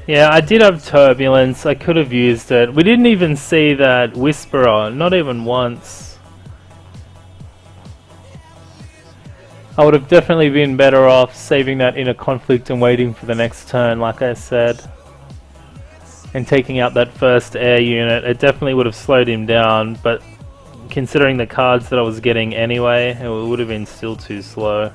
Yeah, I did have turbulence. I could have used it. We didn't even see that Whisperer, not even once. I would have definitely been better off saving that inner conflict and waiting for the next turn, like I said. And taking out that first air unit. It definitely would have slowed him down, but considering the cards that I was getting anyway, it would have been still too slow.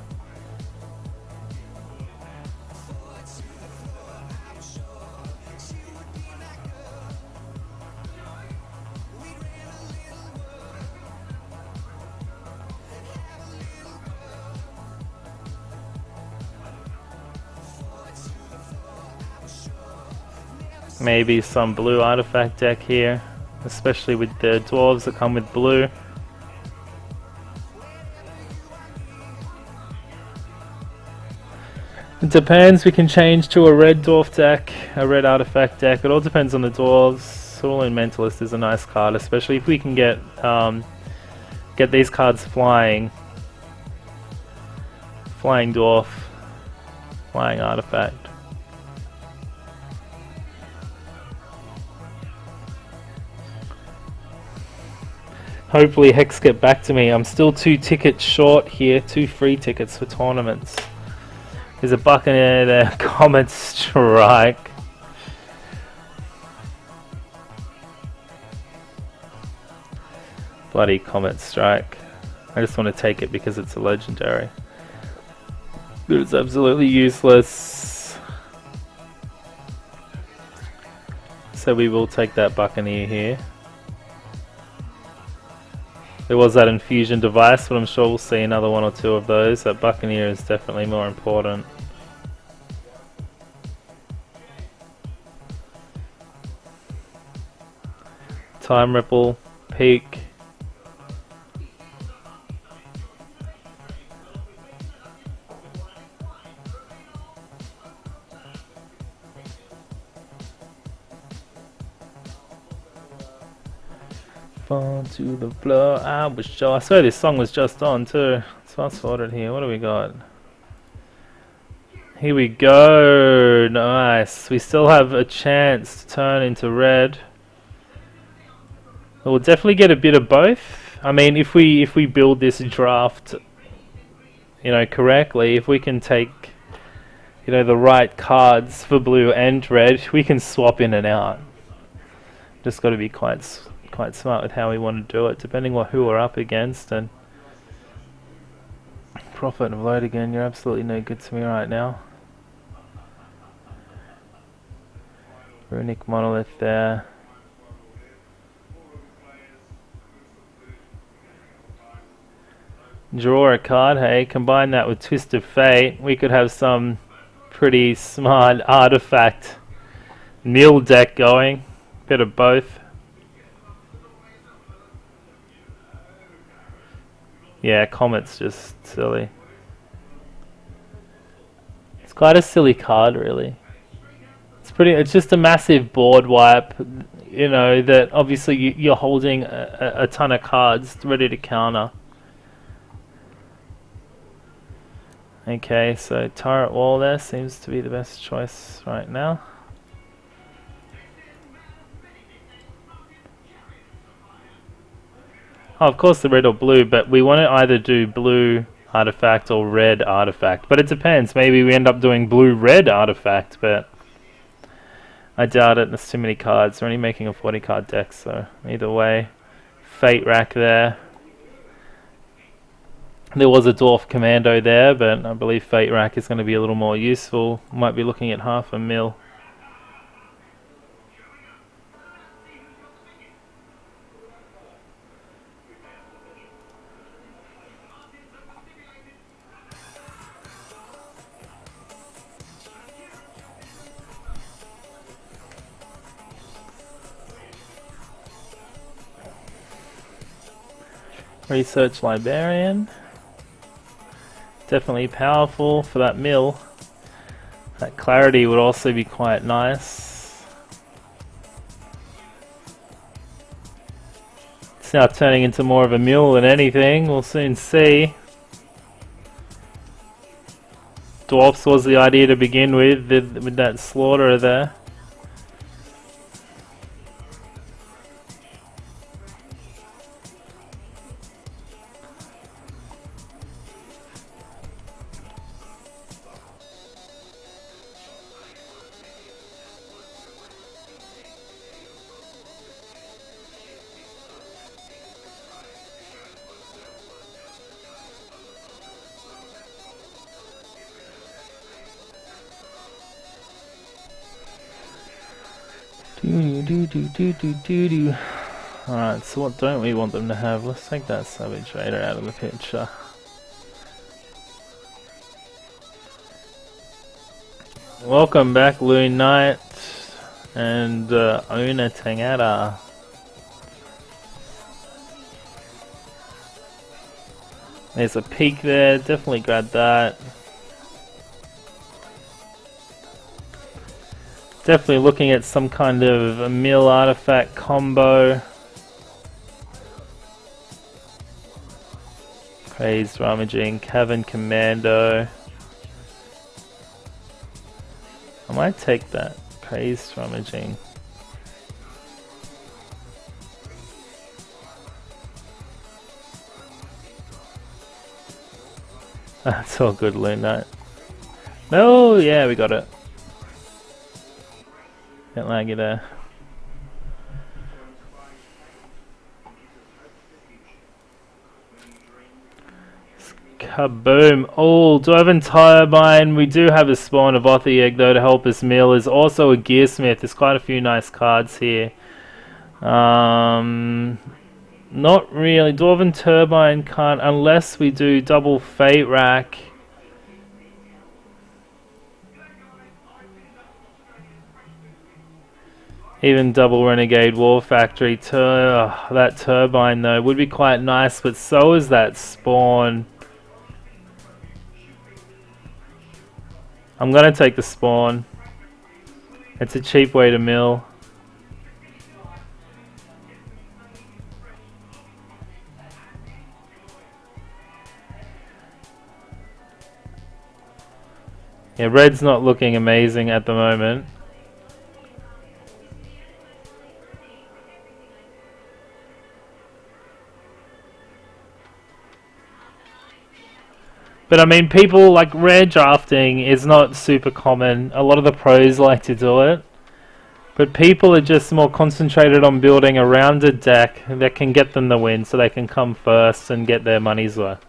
Maybe some blue artifact deck here, especially with the dwarves that come with blue. It depends, we can change to a red dwarf deck, a red artifact deck. It all depends on the dwarves. Cerulean Mentalist is a nice card, especially if we can get these cards flying. Flying dwarf, flying artifact. Hopefully Hex get back to me. I'm still 2 tickets short here, 2 free tickets for tournaments. There's a Buccaneer there, Comet Strike. Bloody Comet Strike. I just want to take it because it's a legendary. But it's absolutely useless. So we will take that Buccaneer here. There was that infusion device, but I'm sure we'll see another 1 or 2 of those. That Buccaneer is definitely more important. Time Ripple, Peak. Fall to the floor, I was sure. I swear this song was just on too. Let's fast forward here. What do we got? Here we go. Nice. We still have a chance to turn into red. We'll definitely get a bit of both. I mean, if we build this draft, you know, correctly, if we can take, you know, the right cards for blue and red, we can swap in and out. Just got to be quite smart with how we want to do it, depending on who we're up against. And Prophet of Load again, you're absolutely no good to me right now. Runic Monolith there. Draw a card, hey, combine that with Twist of Fate, we could have some pretty smart artifact mill deck going. Bit of both. Yeah, Comet's just silly. It's quite a silly card, really. It's just a massive board wipe, you know, that obviously you're holding a ton of cards ready to counter. Okay, so Turret Wall there seems to be the best choice right now. Oh, of course the red or blue, but we want to either do blue artifact or red artifact. But it depends, maybe we end up doing blue-red artifact, but I doubt it, there's too many cards. We're only making a 40 card deck, so either way. Fate Rack there. There was a Dwarf Commando there, but I believe Fate Rack is going to be a little more useful. Might be looking at half a mil. Research Librarian. Definitely powerful for that mill. That clarity would also be quite nice. It's now turning into more of a mill than anything. We'll soon see. Dwarfs was the idea to begin with that slaughterer there. Alright, so what don't we want them to have? Let's take that Savage Raider out of the picture. Welcome back, Loon Knight and Owner Tangata. There's a peak there, definitely grab that. Definitely looking at some kind of a mill artifact combo. Crazed Rummaging, Cavern Commando. I might take that. Crazed Rummaging. That's all good, Loon Knight. No, yeah, we got it. Can't lag you there. Kaboom. Oh, Dwarven Turbine. We do have a spawn of Othy Egg though to help us mill. There's also a Gearsmith. There's quite a few nice cards here. Not really. Dwarven Turbine can't unless we do double Fate Rack. Even double Renegade War Factory. That Turbine though would be quite nice, but so is that spawn. I'm gonna take the spawn. It's a cheap way to mill. Yeah, red's not looking amazing at the moment. But I mean, people like rare drafting is not super common. A lot of the pros like to do it. But people are just more concentrated on building a rounded deck that can get them the win so they can come first and get their money's worth.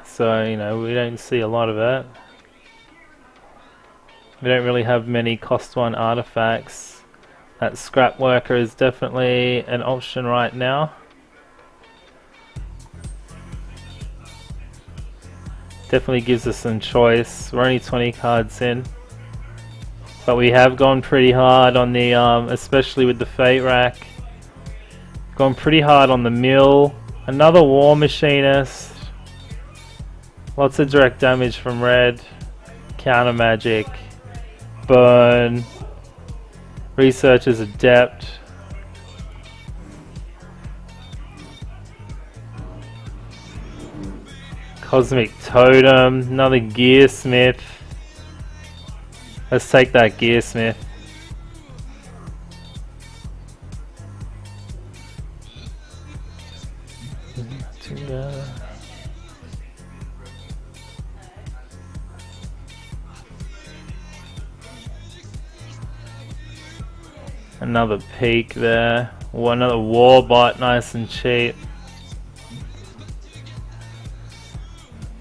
So, you know, we don't see a lot of it. We don't really have many cost 1 artifacts. That Scrap Worker is definitely an option right now. Definitely gives us some choice. We're only 20 cards in. But we have gone pretty hard on the, especially with the Fate Rack. Gone pretty hard on the mill. Another War Machinist. Lots of direct damage from red. Counter magic. Burn. Researcher's Adept. Cosmic Totem. Another Gearsmith. Let's take that Gearsmith. Another peak there. Another Warbot, nice and cheap.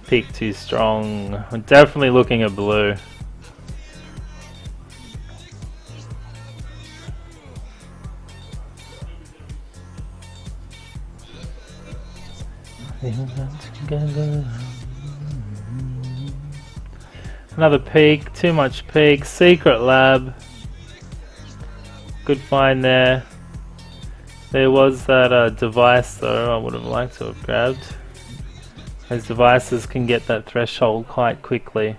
Peak too strong. We're definitely looking at blue. Another peak, too much peak. Secret Lab. Good find there. There was that device though I would have liked to have grabbed. Those devices can get that threshold quite quickly.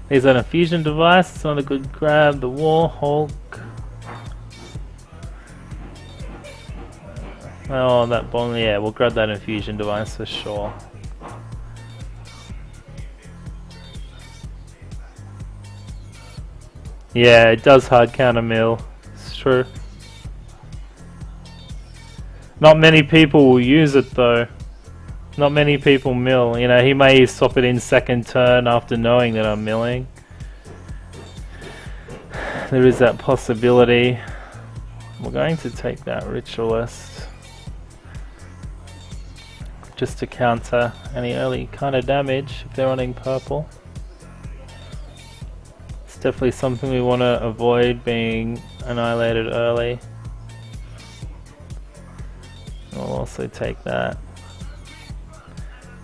There's an infusion device, it's not a good grab. The War Hulk. Oh, that bomb, yeah, we'll grab that infusion device for sure. Yeah, it does hard counter mill, it's true. Not many people will use it though. Not many people mill. You know, he may swap it in second turn after knowing that I'm milling. There is that possibility. We're going to take that Ritualist just to counter any early kind of damage if they're running purple. It's definitely something we want to avoid, being annihilated early. We'll also take that.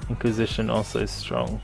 Inquisition also strong.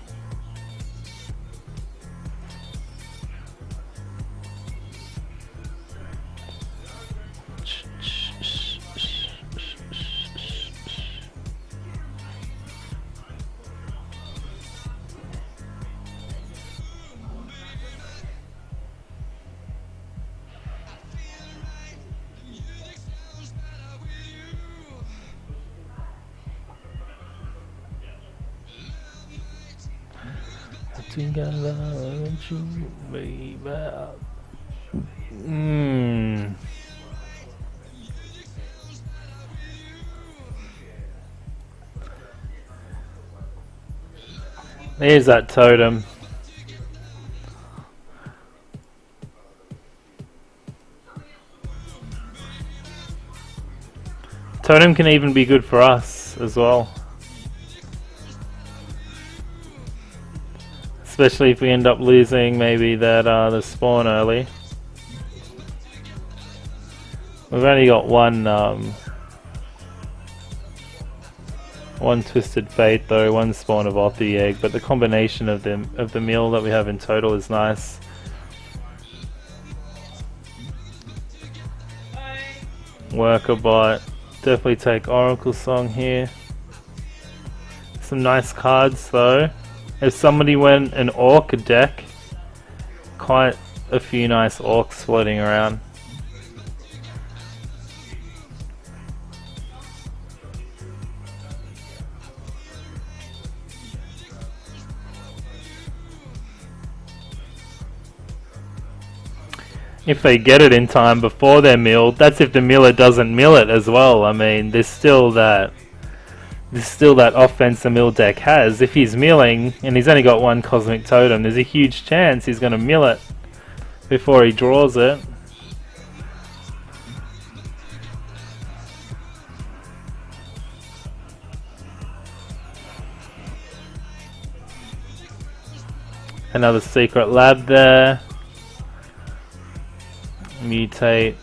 Think I love you, baby. There's that totem. Totem can even be good for us as well. Especially if we end up losing maybe that the spawn early. We've only got one Twisted Fate though, one spawn of off the egg, but the combination of the mill that we have in total is nice. Worker bot, definitely take Oracle Song here. Some nice cards though. If somebody went an Orc deck, quite a few nice Orcs floating around. If they get it in time before they're milled, that's if the miller doesn't mill it as well. I mean, there's still that offense the mill deck has. If he's milling and he's only got one Cosmic Totem, there's a huge chance he's going to mill it before he draws it. Another secret lab there. Mutate.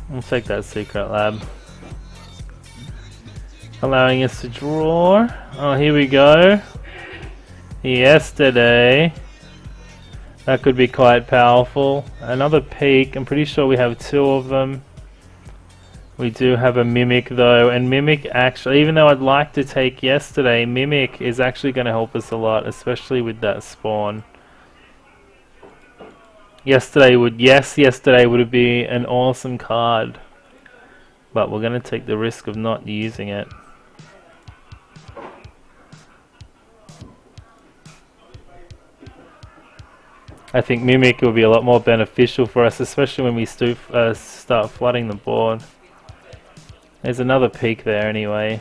We'll take that secret lab. Allowing us to draw. Oh, here we go. Yesterday. That could be quite powerful. Another peak. I'm pretty sure we have two of them. We do have a Mimic though, and Mimic actually, even though I'd like to take yesterday, Mimic is actually going to help us a lot, especially with that spawn. Yesterday would be an awesome card, but we're going to take the risk of not using it. I think Mimic will be a lot more beneficial for us, especially when we start flooding the board. There's another peak there anyway.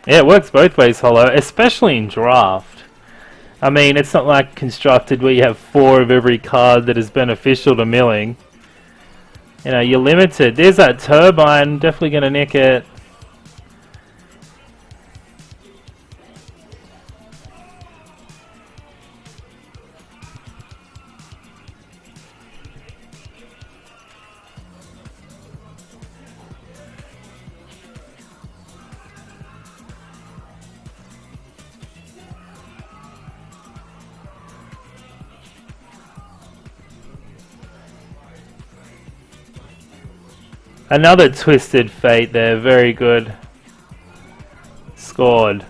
Yeah, it works both ways, Hollow, especially in draft. I mean, it's not like constructed where you have 4 of every card that is beneficial to milling. You know, you're limited. There's that Turbine, definitely going to nick it. Another Twisted Fate there, very good. Scored.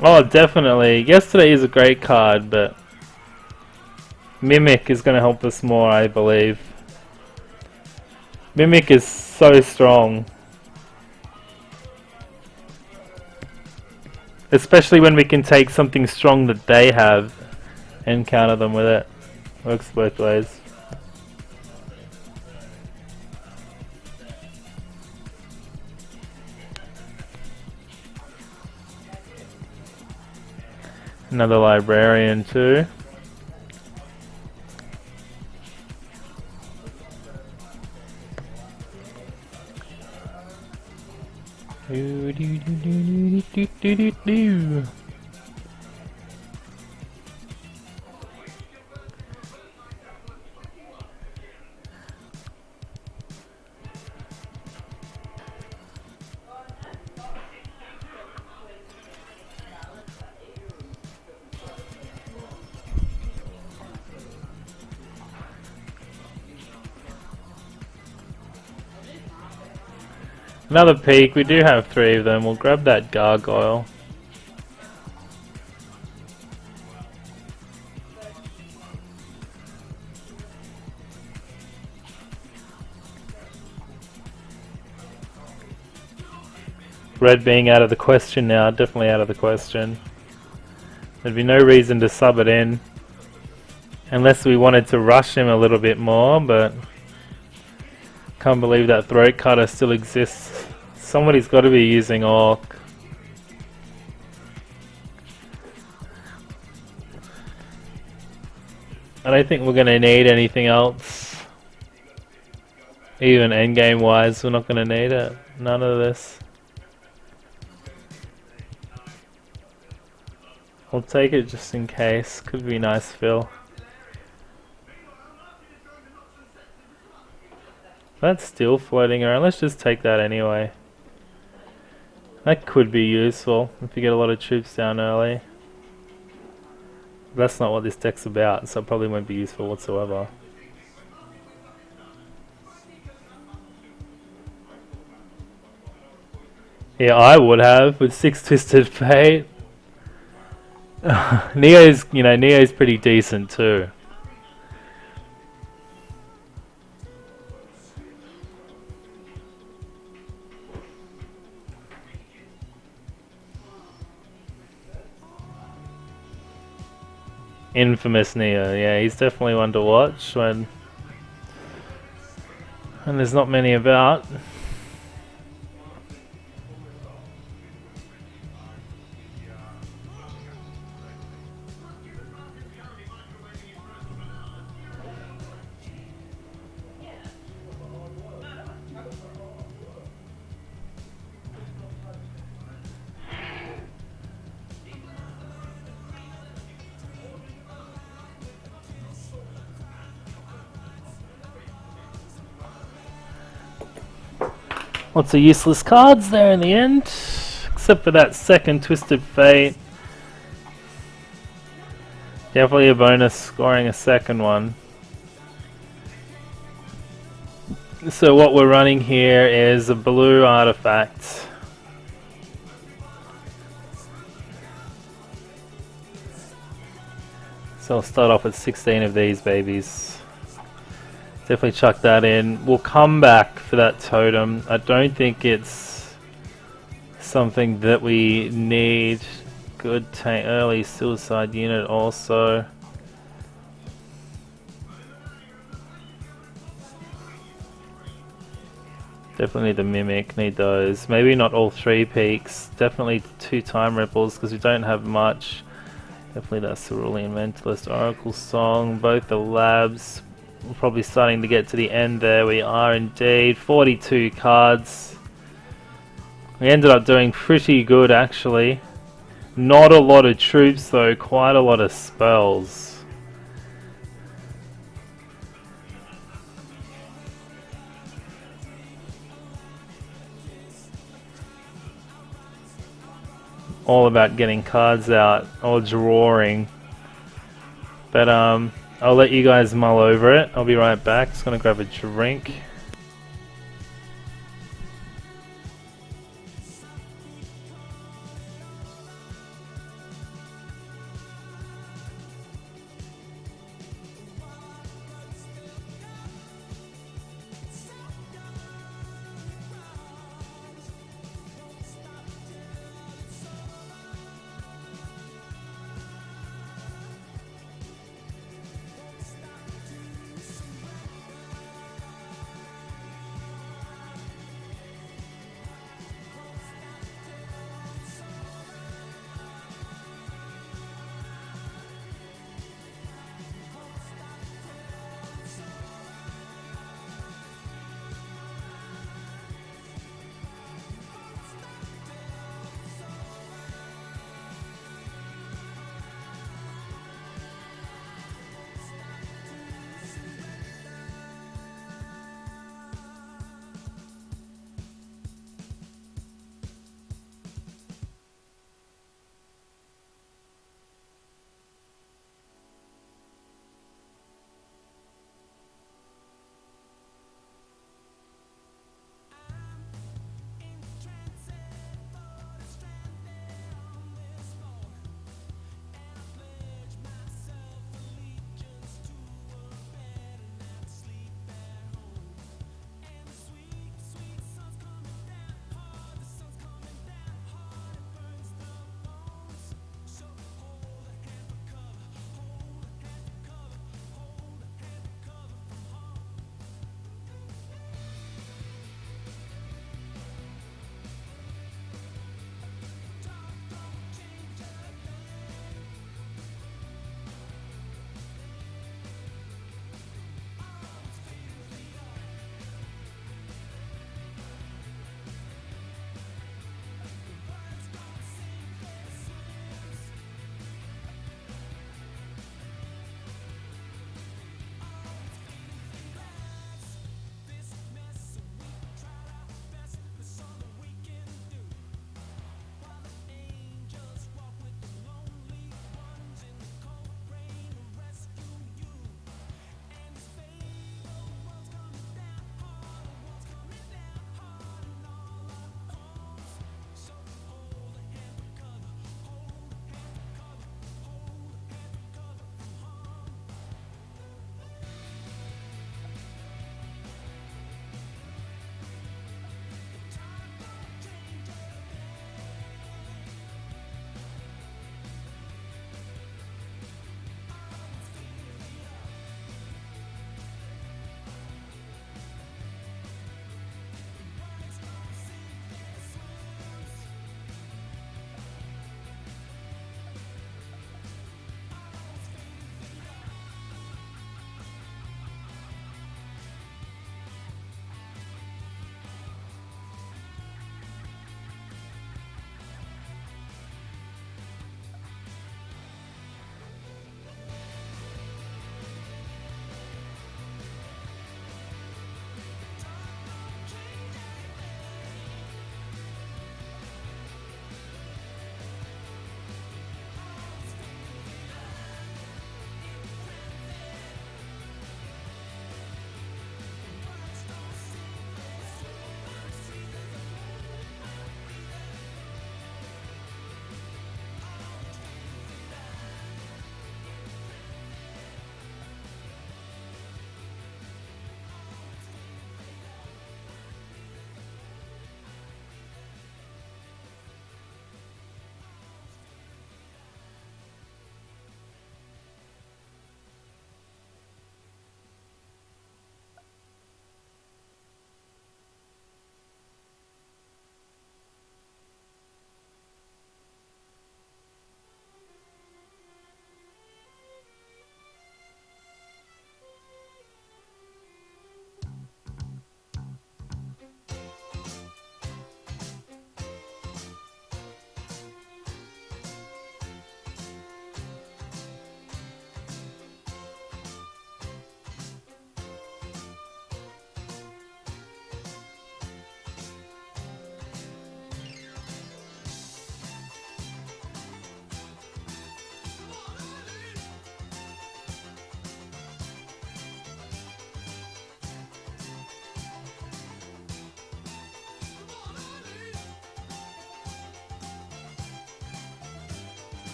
Oh, definitely. Yesterday is a great card, but Mimic is going to help us more, I believe. Mimic is so strong. Especially when we can take something strong that they have and counter them with it. Works both ways. Another librarian too. Do, do, do, do, do, do, do, do. Another peak, we do have 3 of them. We'll grab that gargoyle. Red being out of the question now, definitely out of the question. There'd be no reason to sub it in. Unless we wanted to rush him a little bit more, but can't believe that throat cutter still exists. Somebody's got to be using Orc. I don't think we're going to need anything else. Even endgame wise, we're not going to need it. None of this. I'll take it just in case. Could be nice fill. That's still floating around. Let's just take that anyway. That could be useful if you get a lot of troops down early. That's not what this deck's about, so it probably won't be useful whatsoever. Yeah, I would have with 6 Twisted Fate. Neo's pretty decent too. Infamous Neo, yeah, he's definitely one to watch when there's not many about. Lots of useless cards there in the end, except for that second Twisted Fate. Definitely a bonus scoring a second one. So what we're running here is a blue artifact. So I'll start off with 16 of these babies. Definitely chuck that in. We'll come back for that totem. I don't think it's something that we need. Good tank, early suicide unit also. Definitely the Mimic, need those. Maybe not all 3 peaks. Definitely 2 time ripples because we don't have much. Definitely that Cerulean Mentalist, Oracle Song, both the labs. We're probably starting to get to the end there. We are indeed. 42 cards. We ended up doing pretty good actually. Not a lot of troops though, quite a lot of spells. All about getting cards out or drawing. But I'll let you guys mull over it. I'll be right back. Just gonna grab a drink.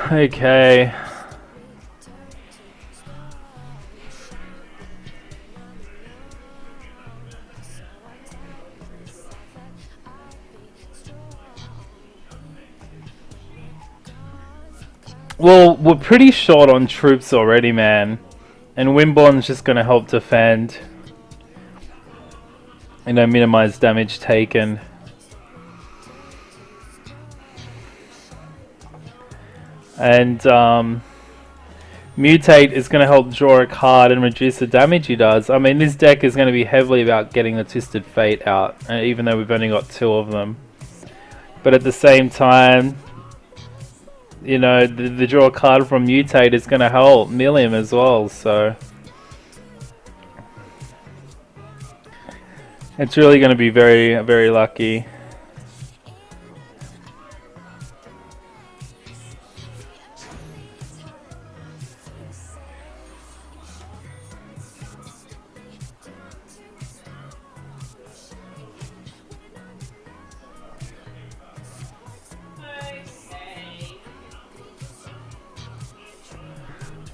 Okay. Well, we're pretty short on troops already, man. And Wimborne's just going to help defend. You know, minimize damage taken. And Mutate is going to help draw a card and reduce the damage he does. I mean, this deck is going to be heavily about getting the Twisted Fate out, even though we've only got 2 of them. But at the same time, you know, the draw card from Mutate is going to help mill him as well, so it's really going to be very, very lucky.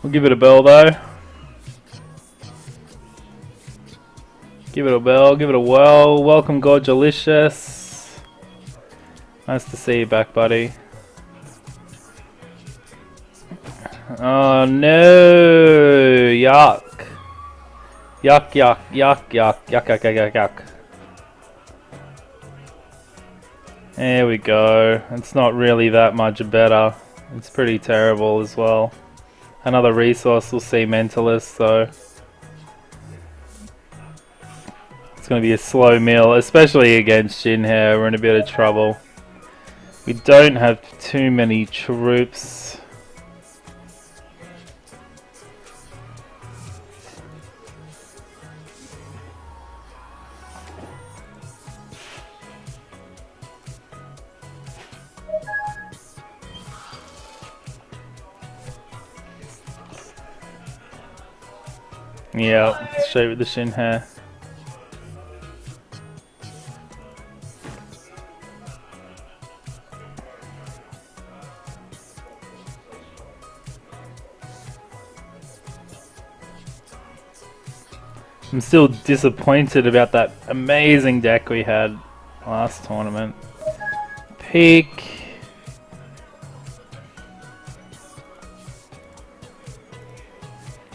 We'll give it a bell though. Give it a bell, give it a whirl. Welcome, Gorgelicious. Nice to see you back, buddy. Oh no! Yuck. Yuck, yuck, yuck, yuck, yuck, yuck, yuck, yuck, yuck. There we go. It's not really that much better. It's pretty terrible as well. Another resource will see Mentalist, so it's going to be a slow mill, especially against Jinhair. We're in a bit of trouble. We don't have too many troops. Yeah, straight with the Jinhair. I'm still disappointed about that amazing deck we had last tournament. Peak.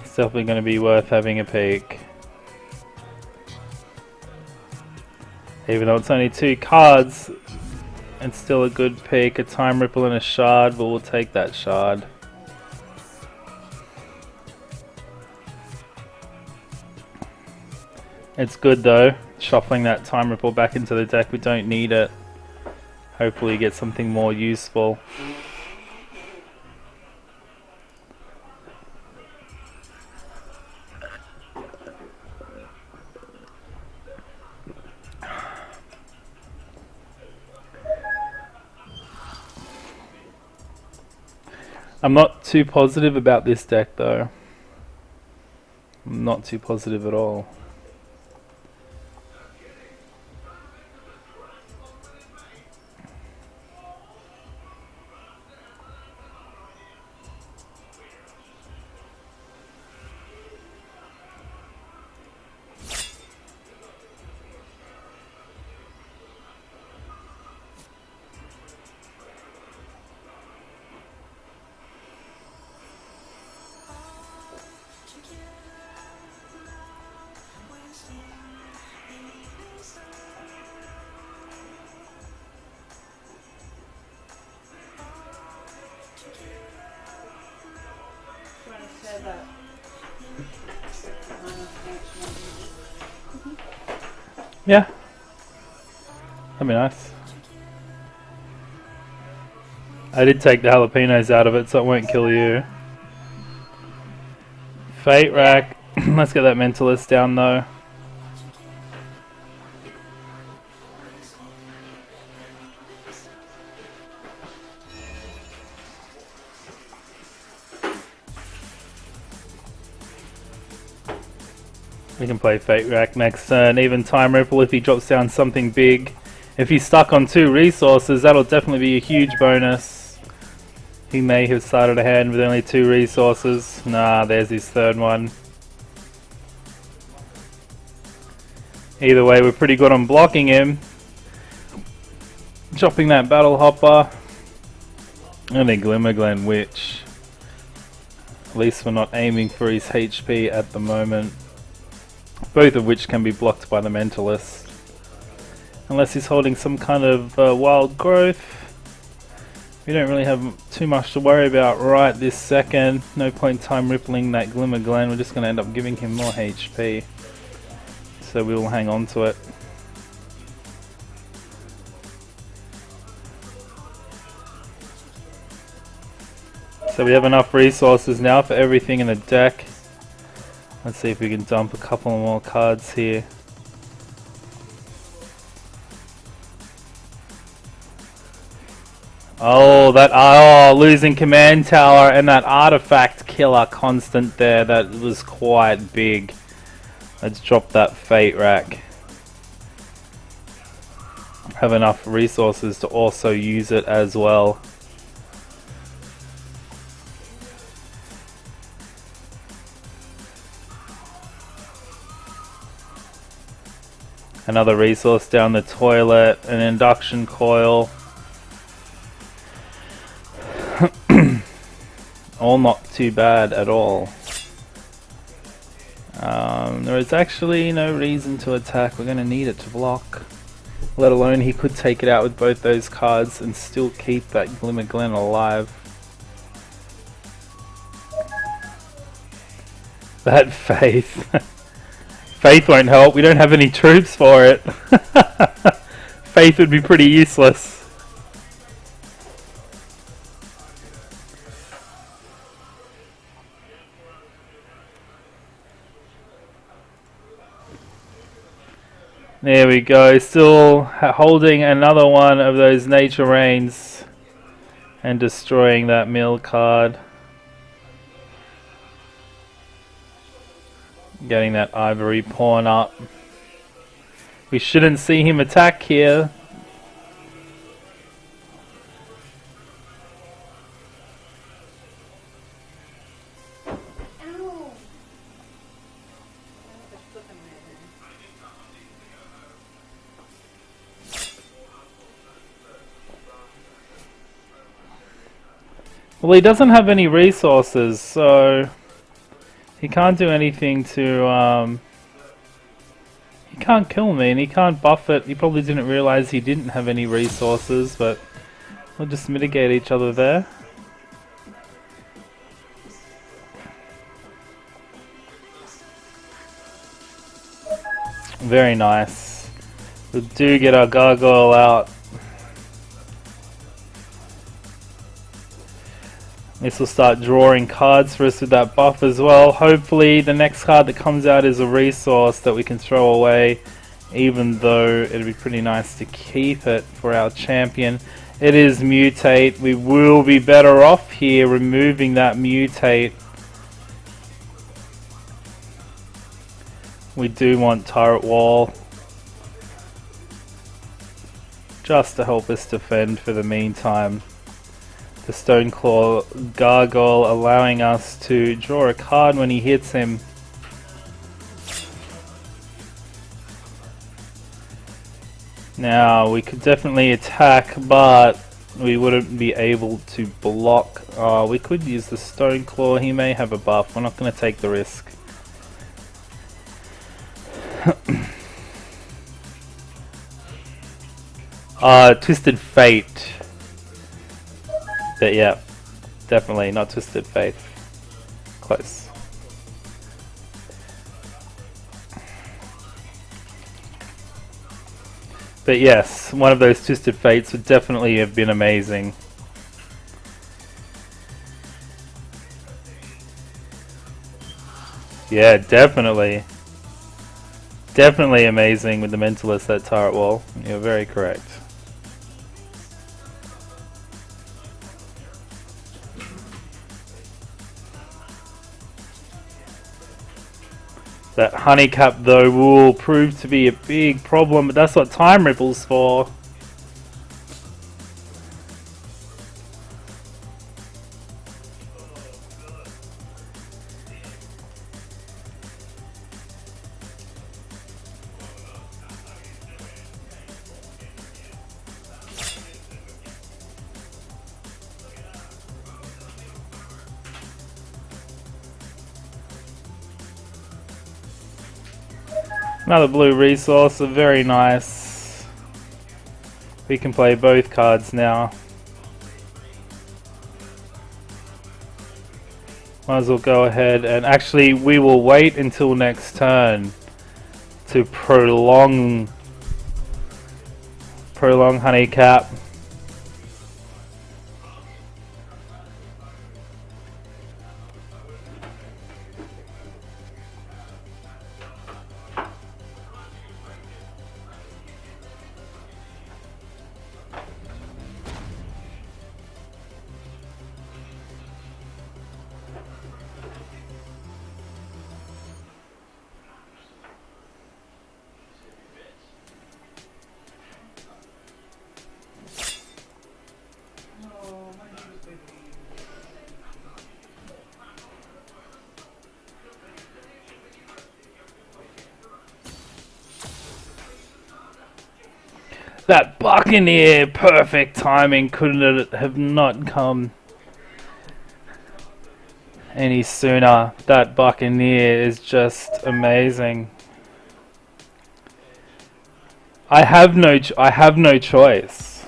It's definitely going to be worth having a peek. Even though it's only 2 cards, it's still a good peek. A Time Ripple and a Shard, but we'll take that Shard. It's good though, shuffling that Time Ripple back into the deck. We don't need it. Hopefully get something more useful. I'm not too positive about this deck though. I'm not too positive at all. Yeah, that'd be nice. I did take the jalapenos out of it, so it won't kill you. Fate Rack. Let's get that Mentalist down though. We can play Fate Rack next turn. Even Time Ripple if he drops down something big. If he's stuck on 2 resources, that'll definitely be a huge bonus. He may have started a hand with only 2 resources. Nah, there's his 3rd one. Either way, we're pretty good on blocking him. Dropping that Battle Hopper. And a Glimmerglen Witch. At least we're not aiming for his HP at the moment. Both of which can be blocked by the Mentalist. Unless he's holding some kind of wild growth. We don't really have too much to worry about right this second. No point time rippling that Glimmerglen. We're just going to end up giving him more HP. So we will hang on to it. So we have enough resources now for everything in the deck. Let's see if we can dump a couple more cards here. Oh, losing command tower and that artifact killer constant there, that was quite big. Let's drop that Fate Rack. Have enough resources to also use it as well. Another resource down the toilet, an induction coil. All not too bad at all. There is actually no reason to attack. We're going to need it to block. Let alone he could take it out with both those cards and still keep that Glimmerglen alive. That Faith. Faith won't help. We don't have any troops for it. Faith would be pretty useless. There we go, still holding another one of those Nature Rains and destroying that mill card. Getting that Ivory Pawn up. We shouldn't see him attack here. Well, he doesn't have any resources, so he can't do anything to, he can't kill me and he can't buff it. He probably didn't realize he didn't have any resources, but we'll just mitigate each other there. Very nice. We do get our gargoyle out. This will start drawing cards for us with that buff as well. Hopefully the next card that comes out is a resource that we can throw away, even though it'd be pretty nice to keep it for our champion. It is mutate. We will be better off here removing that mutate. We do want turret wall, just to help us defend for the meantime. The Stoneclaw Gargoyle allowing us to draw a card when he hits him. Now we could definitely attack, but we wouldn't be able to block. We could use the Stoneclaw. He may have a buff. We're not going to take the risk. Twisted Fate. But yeah, definitely not Twisted Fate. Close. But yes, one of those Twisted Fates would definitely have been amazing. Yeah, definitely. Definitely amazing with the Mentalist, that turret wall. You're very correct. That Honeycap though will prove to be a big problem, but that's what Time Ripple's for. Another blue resource, very nice. We can play both cards now. Might as well go ahead and actually we will wait until next turn to prolong Honeycap. That Buccaneer, perfect timing, couldn't it have not come any sooner. That Buccaneer is just amazing. I have no choice.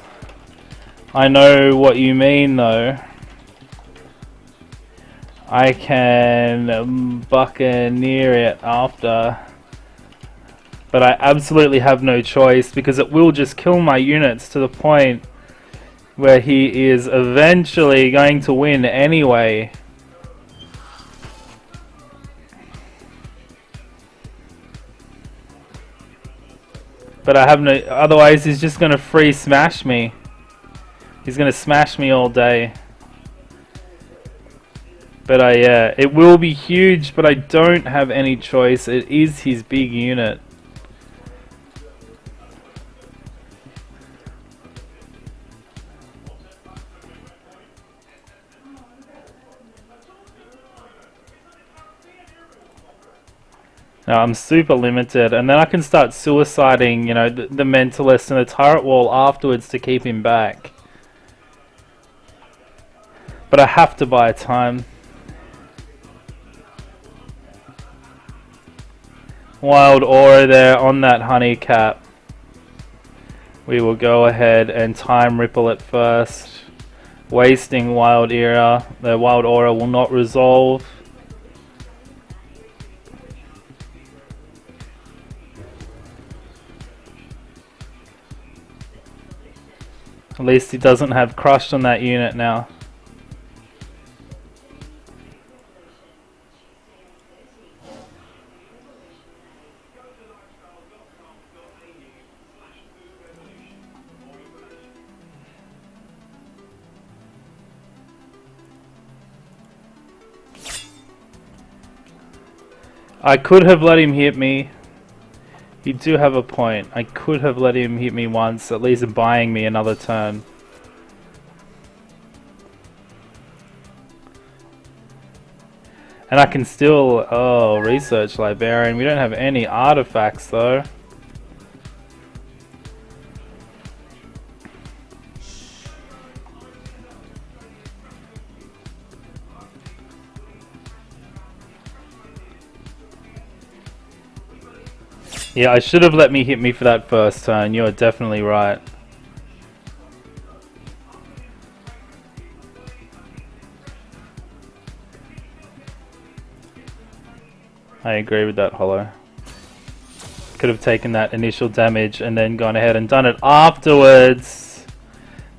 I know what you mean though. I can Buccaneer it after. But I absolutely have no choice because it will just kill my units to the point where he is eventually going to win anyway. But I have no, otherwise he's just going to free smash me. He's going to smash me all day. But yeah, it will be huge, but I don't have any choice. It is his big unit. Now I'm super limited, and then I can start suiciding, you know, the Mentalist and the turret wall afterwards to keep him back. But I have to buy time. Wild Aura there on that Honeycap. We will go ahead and Time Ripple it first. Wasting Wild Aura. The Wild Aura will not resolve. At least he doesn't have crushed on that unit now. I could have let him hit me. You do have a point. I could have let him hit me once, at least buying me another turn. And I can still... Oh, research librarian. We don't have any artifacts though. Yeah, I should have let me hit me for that first turn. You're definitely right. I agree with that, Hollow. Could have taken that initial damage and then gone ahead and done it afterwards.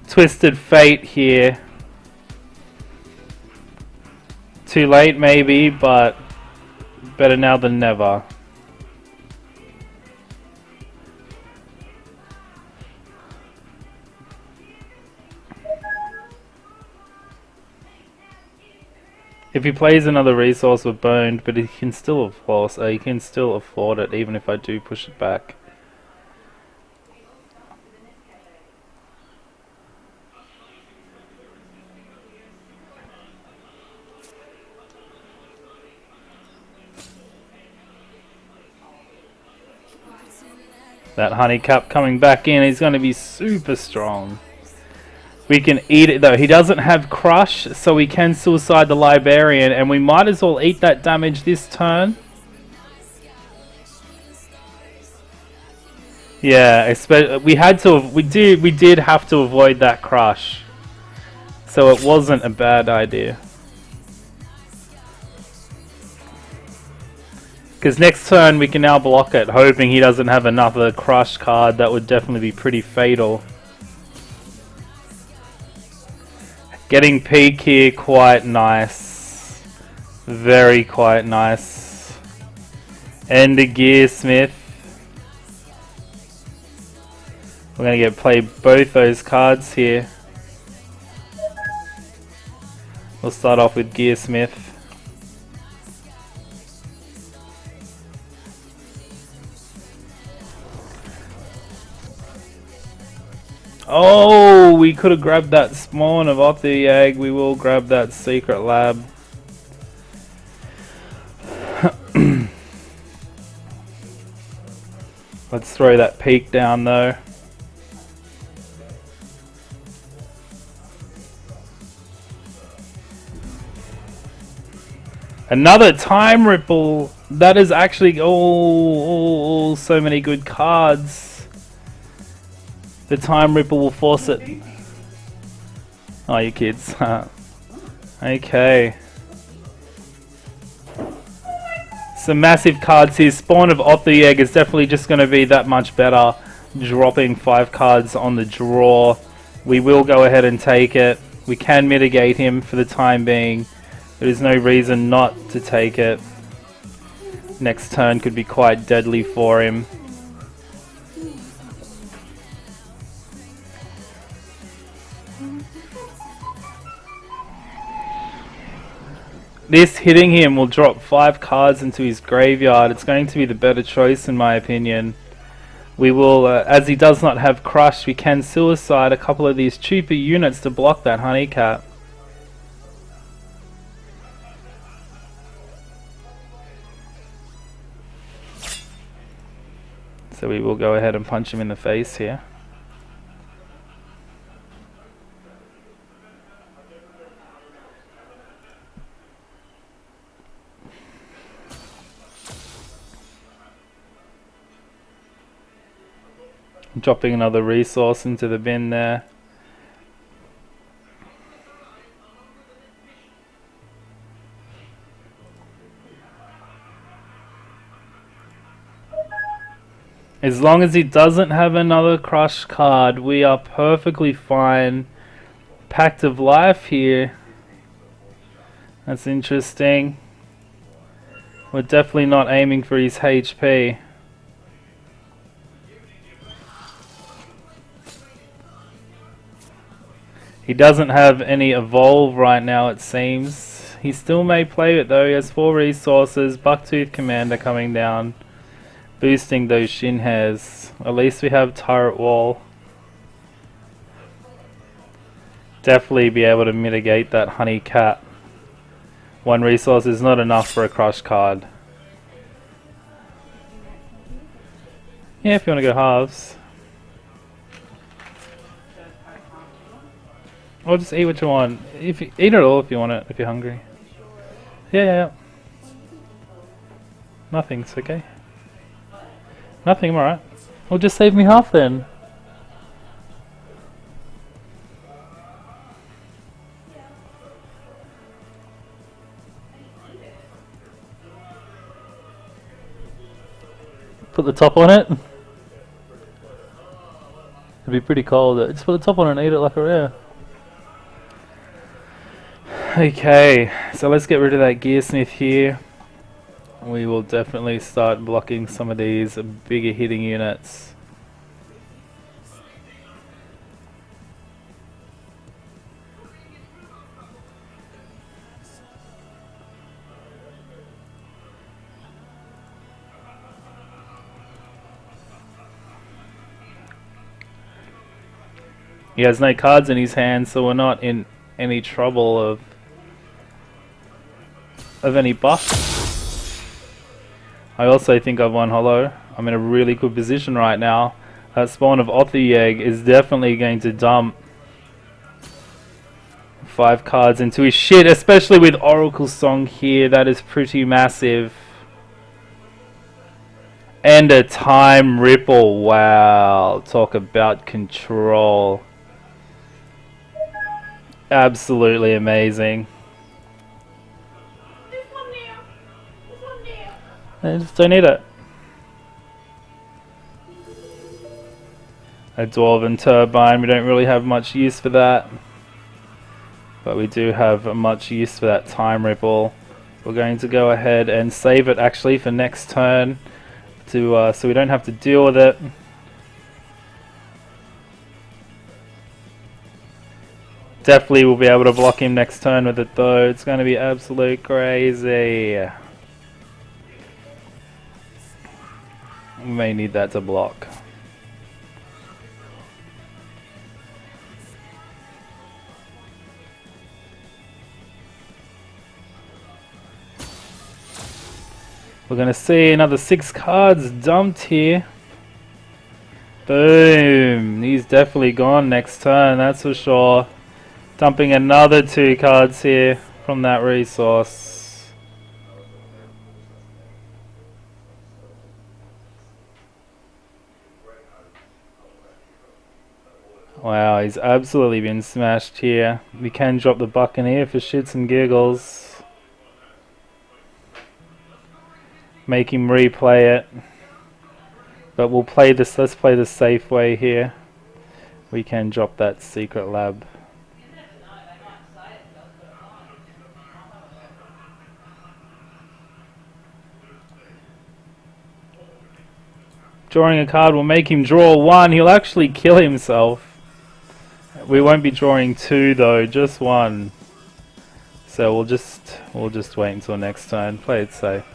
Twisted fate here. Too late maybe, but better now than never. If he plays another resource, we're boned, but he can still afford it even if I do push it back. That honeycup coming back in, he's going to be super strong. We can eat it though. He doesn't have crush, so we can suicide the librarian, and we might as well eat that damage this turn. Yeah, we did have to avoid that crush, so it wasn't a bad idea. Because next turn we can now block it, hoping he doesn't have another crush card. That would definitely be pretty fatal. Getting peak here, quite nice. Very quite nice. And a Gearsmith. We're going to play both those cards here. We'll start off with Gearsmith. Oh, we could have grabbed that spawn of Othiyag. We will grab that secret lab. Let's throw that peak down though. Another time ripple. That is actually so many good cards. The time ripple will force it. Oh, you kids. Okay. Some massive cards here. Spawn of Othiyag is definitely just going to be that much better. Dropping 5 cards on the draw. We will go ahead and take it. We can mitigate him for the time being. There is no reason not to take it. Next turn could be quite deadly for him. This hitting him will drop 5 cards into his graveyard. It's going to be the better choice in my opinion. We will, as he does not have crush, we can suicide a couple of these cheaper units to block that honeycap. So we will go ahead and punch him in the face here. Dropping another resource into the bin there. As long as he doesn't have another crush card, we are perfectly fine. Pact of Life here. That's interesting. We're definitely not aiming for his HP. He doesn't have any evolve right now, it seems. He still may play it though. He has 4 resources. Bucktooth Commander coming down, boosting those shin hairs. At least we have turret wall. Definitely be able to mitigate that honey cat. 1 resource is not enough for a crush card. Yeah, if you want to go halves. Or just eat what you want. If you, eat it all if you want it, if you're hungry. Yeah. Nothing's okay. Nothing, I'm alright. Well, just save me half then. Put the top on it. It'd be pretty cold. Just put the top on it and eat it like a rare. Okay, so let's get rid of that Gearsmith here. We will definitely start blocking some of these bigger hitting units. He has no cards in his hand, so we're not in any trouble of any buff. I also think I've won hollow. I'm in a really good position right now. That spawn of Othuyeg is definitely going to dump 5 cards into his shit, especially with Oracle Song here. That is pretty massive. And a Time Ripple. Wow. Talk about control. Absolutely amazing. I just don't need it. A Dwarven Turbine, we don't really have much use for that. But we do have much use for that Time Ripple. We're going to go ahead and save it actually for next turn, to so we don't have to deal with it. Definitely we'll be able to block him next turn with it though. It's going to be absolute crazy. We may need that to block. We're going to see another 6 cards dumped here. Boom. He's definitely gone next turn, that's for sure. Dumping another 2 cards here from that resource. Wow, he's absolutely been smashed here. We can drop the Buccaneer for shits and giggles. Make him replay it. But we'll play this, let's play the safe way here. We can drop that secret lab. Drawing a card will make him draw 1. He'll actually kill himself. We won't be drawing 2 though, just 1. So we'll just wait until next turn. Play it safe.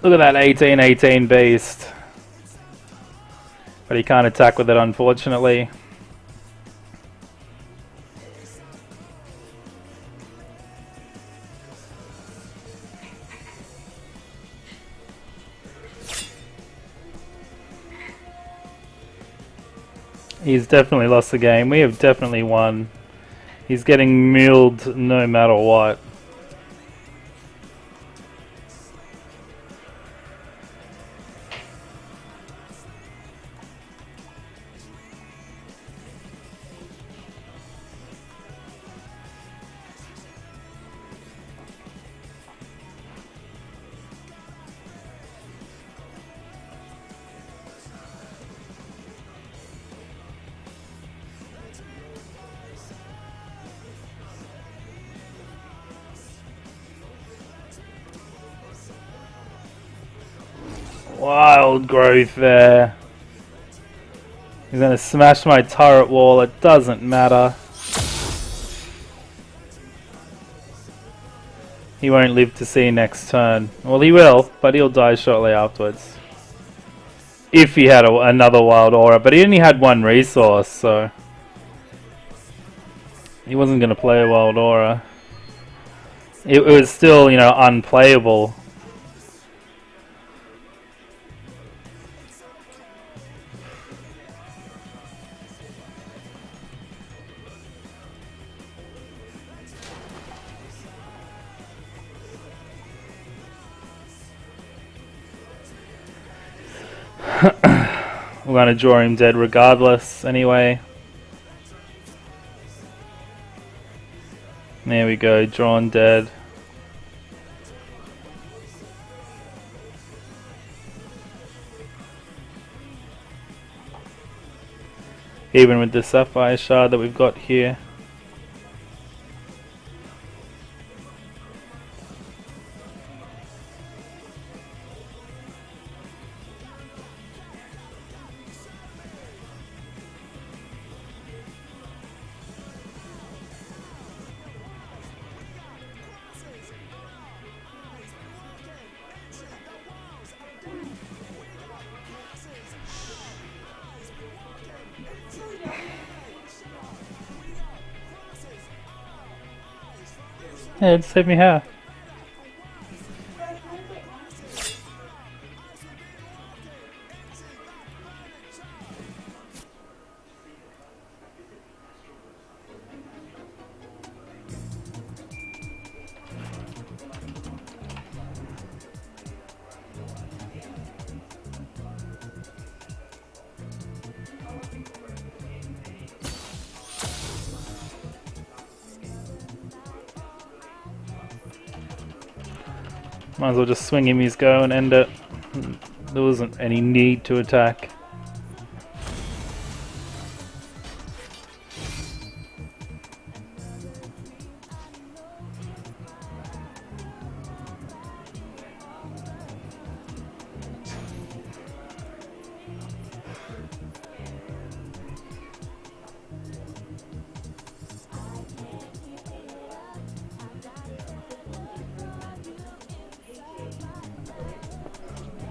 Look at that 18-18 beast. But he can't attack with it, unfortunately. He's definitely lost the game. We have definitely won. He's getting milled no matter what. Wild growth there. He's gonna smash my turret wall, it doesn't matter. He won't live to see next turn. Well, he will, but he'll die shortly afterwards. If he had another wild aura, but he only had one resource, so he wasn't gonna play a wild aura. It was still, you know, unplayable. We're going to draw him dead regardless anyway. There we go, drawn dead. Even with the sapphire shard that we've got here. Yeah, it saved me half. Might as well just swing him his go and end it. There wasn't any need to attack.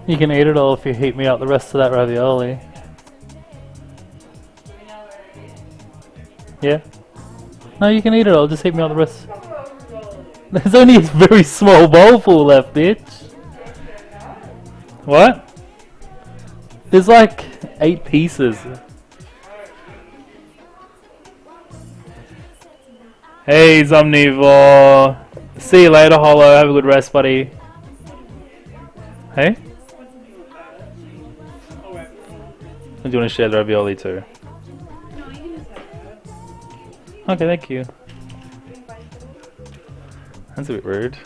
You can eat it all if you heat me up the rest of that ravioli. Yeah? No, you can eat it all, just heat me up the rest. There's only a very small bowl full left, bitch. What? There's like 8 pieces. Hey, Zomnivore. See you later, Hollow. Have a good rest, buddy. Hey? Do you want to share the ravioli too? No, you can just have it. Okay, thank you. That's a bit rude.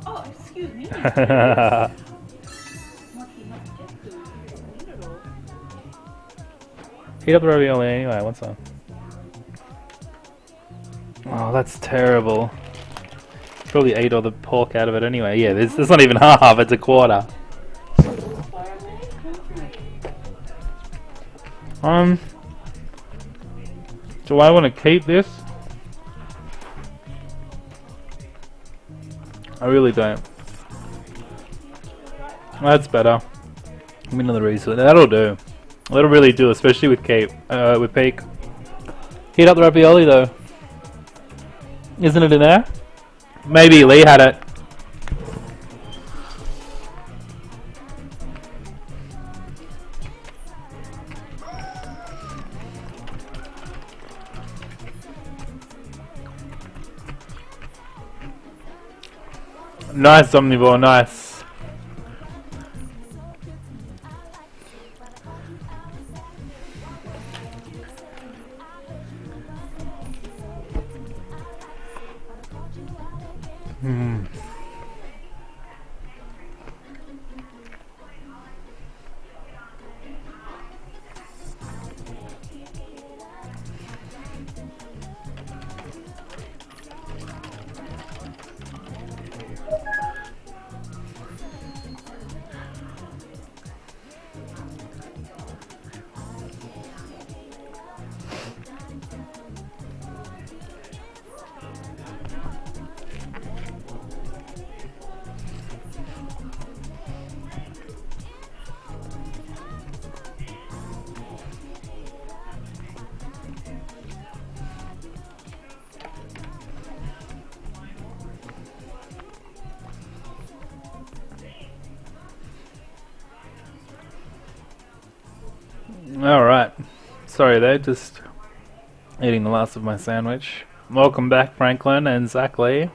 Oh, excuse me. Heat up the ravioli anyway, what's up? Oh, that's terrible. Probably ate all the pork out of it anyway. Yeah, there's not even half, it's a quarter. Do I want to keep this? I really don't. That's better. Give me another reason. That'll do. That'll really do, especially with Cape, with Peak. Heat up the ravioli though. Isn't it in there? Maybe Lee had it. Nice, Omnivore, nice. Hmm. Alright. Sorry there, just eating the last of my sandwich. Welcome back, Franklin and Zach Lee.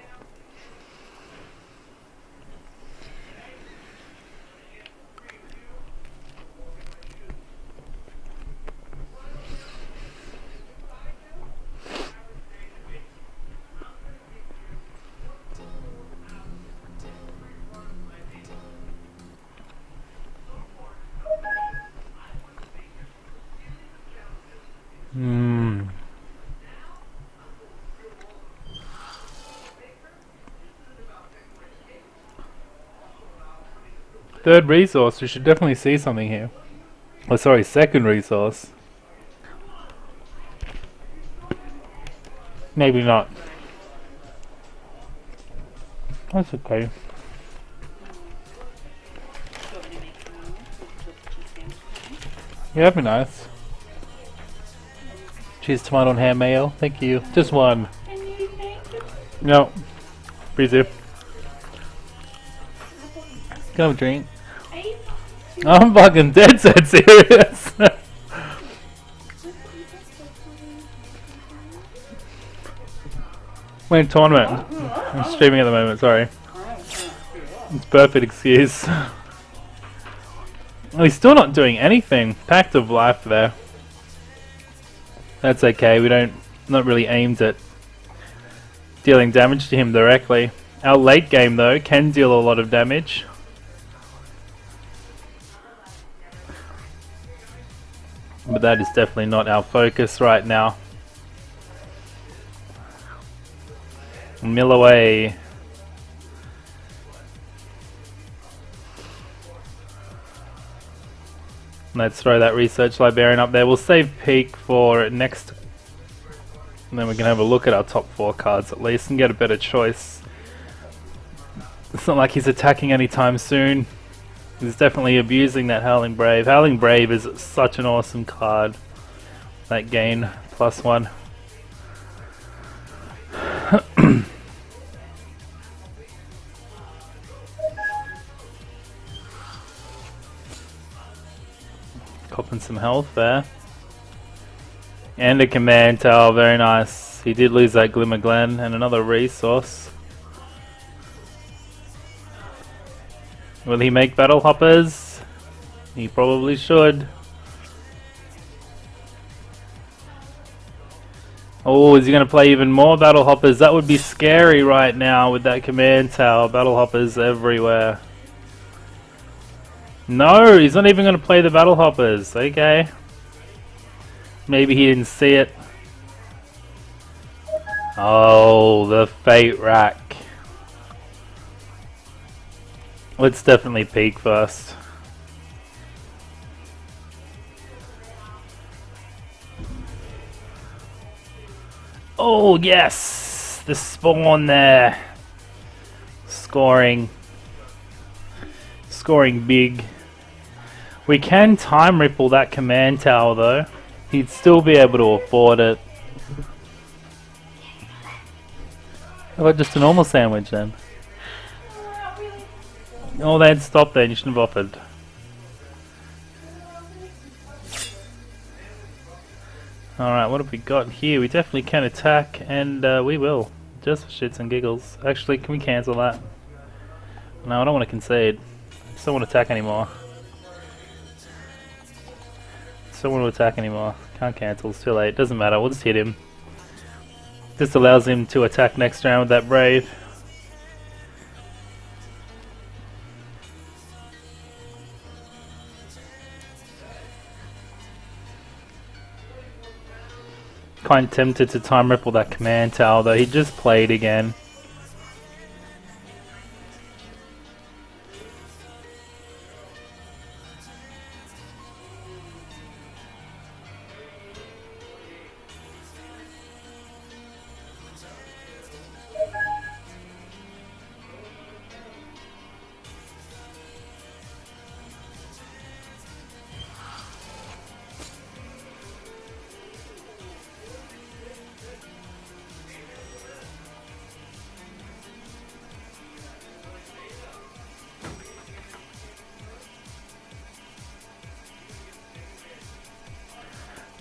Third resource, we should definitely see something here. Oh, sorry, second resource. Maybe not. That's okay. Yeah, that'd be nice. Cheese, tomato, and ham mayo. Thank you. Just one. Can you make it? No. Breezy. Can I have a drink? Are you I'm fucking dead set serious. We're in tournament. I'm streaming at the moment, sorry. It's perfect excuse. Oh, he's still not doing anything. Pact of life there. That's okay, we don't not really aimed at dealing damage to him directly. Our late game though can deal a lot of damage. But that is definitely not our focus right now. Mill away. Let's throw that research librarian up there. We'll save peak for next, and then we can have a look at our top 4 cards at least and get a better choice. It's not like he's attacking anytime soon. He's definitely abusing that Howling Brave. Howling Brave is such an awesome card. That gain +1. Copping some health there. And a command tower, very nice. He did lose that Glimmer Glen and another resource. Will he make battle hoppers? He probably should. Oh, is he going to play even more battle hoppers? That would be scary right now with that command tower. Battle hoppers everywhere. No, he's not even going to play the battle hoppers. Okay. Maybe he didn't see it. Oh, the Fate Rack. Let's definitely peek first. Oh, yes! The spawn there. Scoring big. We can time ripple that command tower though. He'd still be able to afford it. How about just a normal sandwich then? Oh, they'd stopped then, you shouldn't have offered. Alright, what have we got here? We definitely can attack, and we will. Just for shits and giggles. Actually, can we cancel that? No, I don't want to concede. I just don't want to attack anymore. Just don't want to attack anymore. Can't cancel, it's too late. Doesn't matter, we'll just hit him. This allows him to attack next round with that Brave. Quite tempted to time ripple that command tower, though he just played again.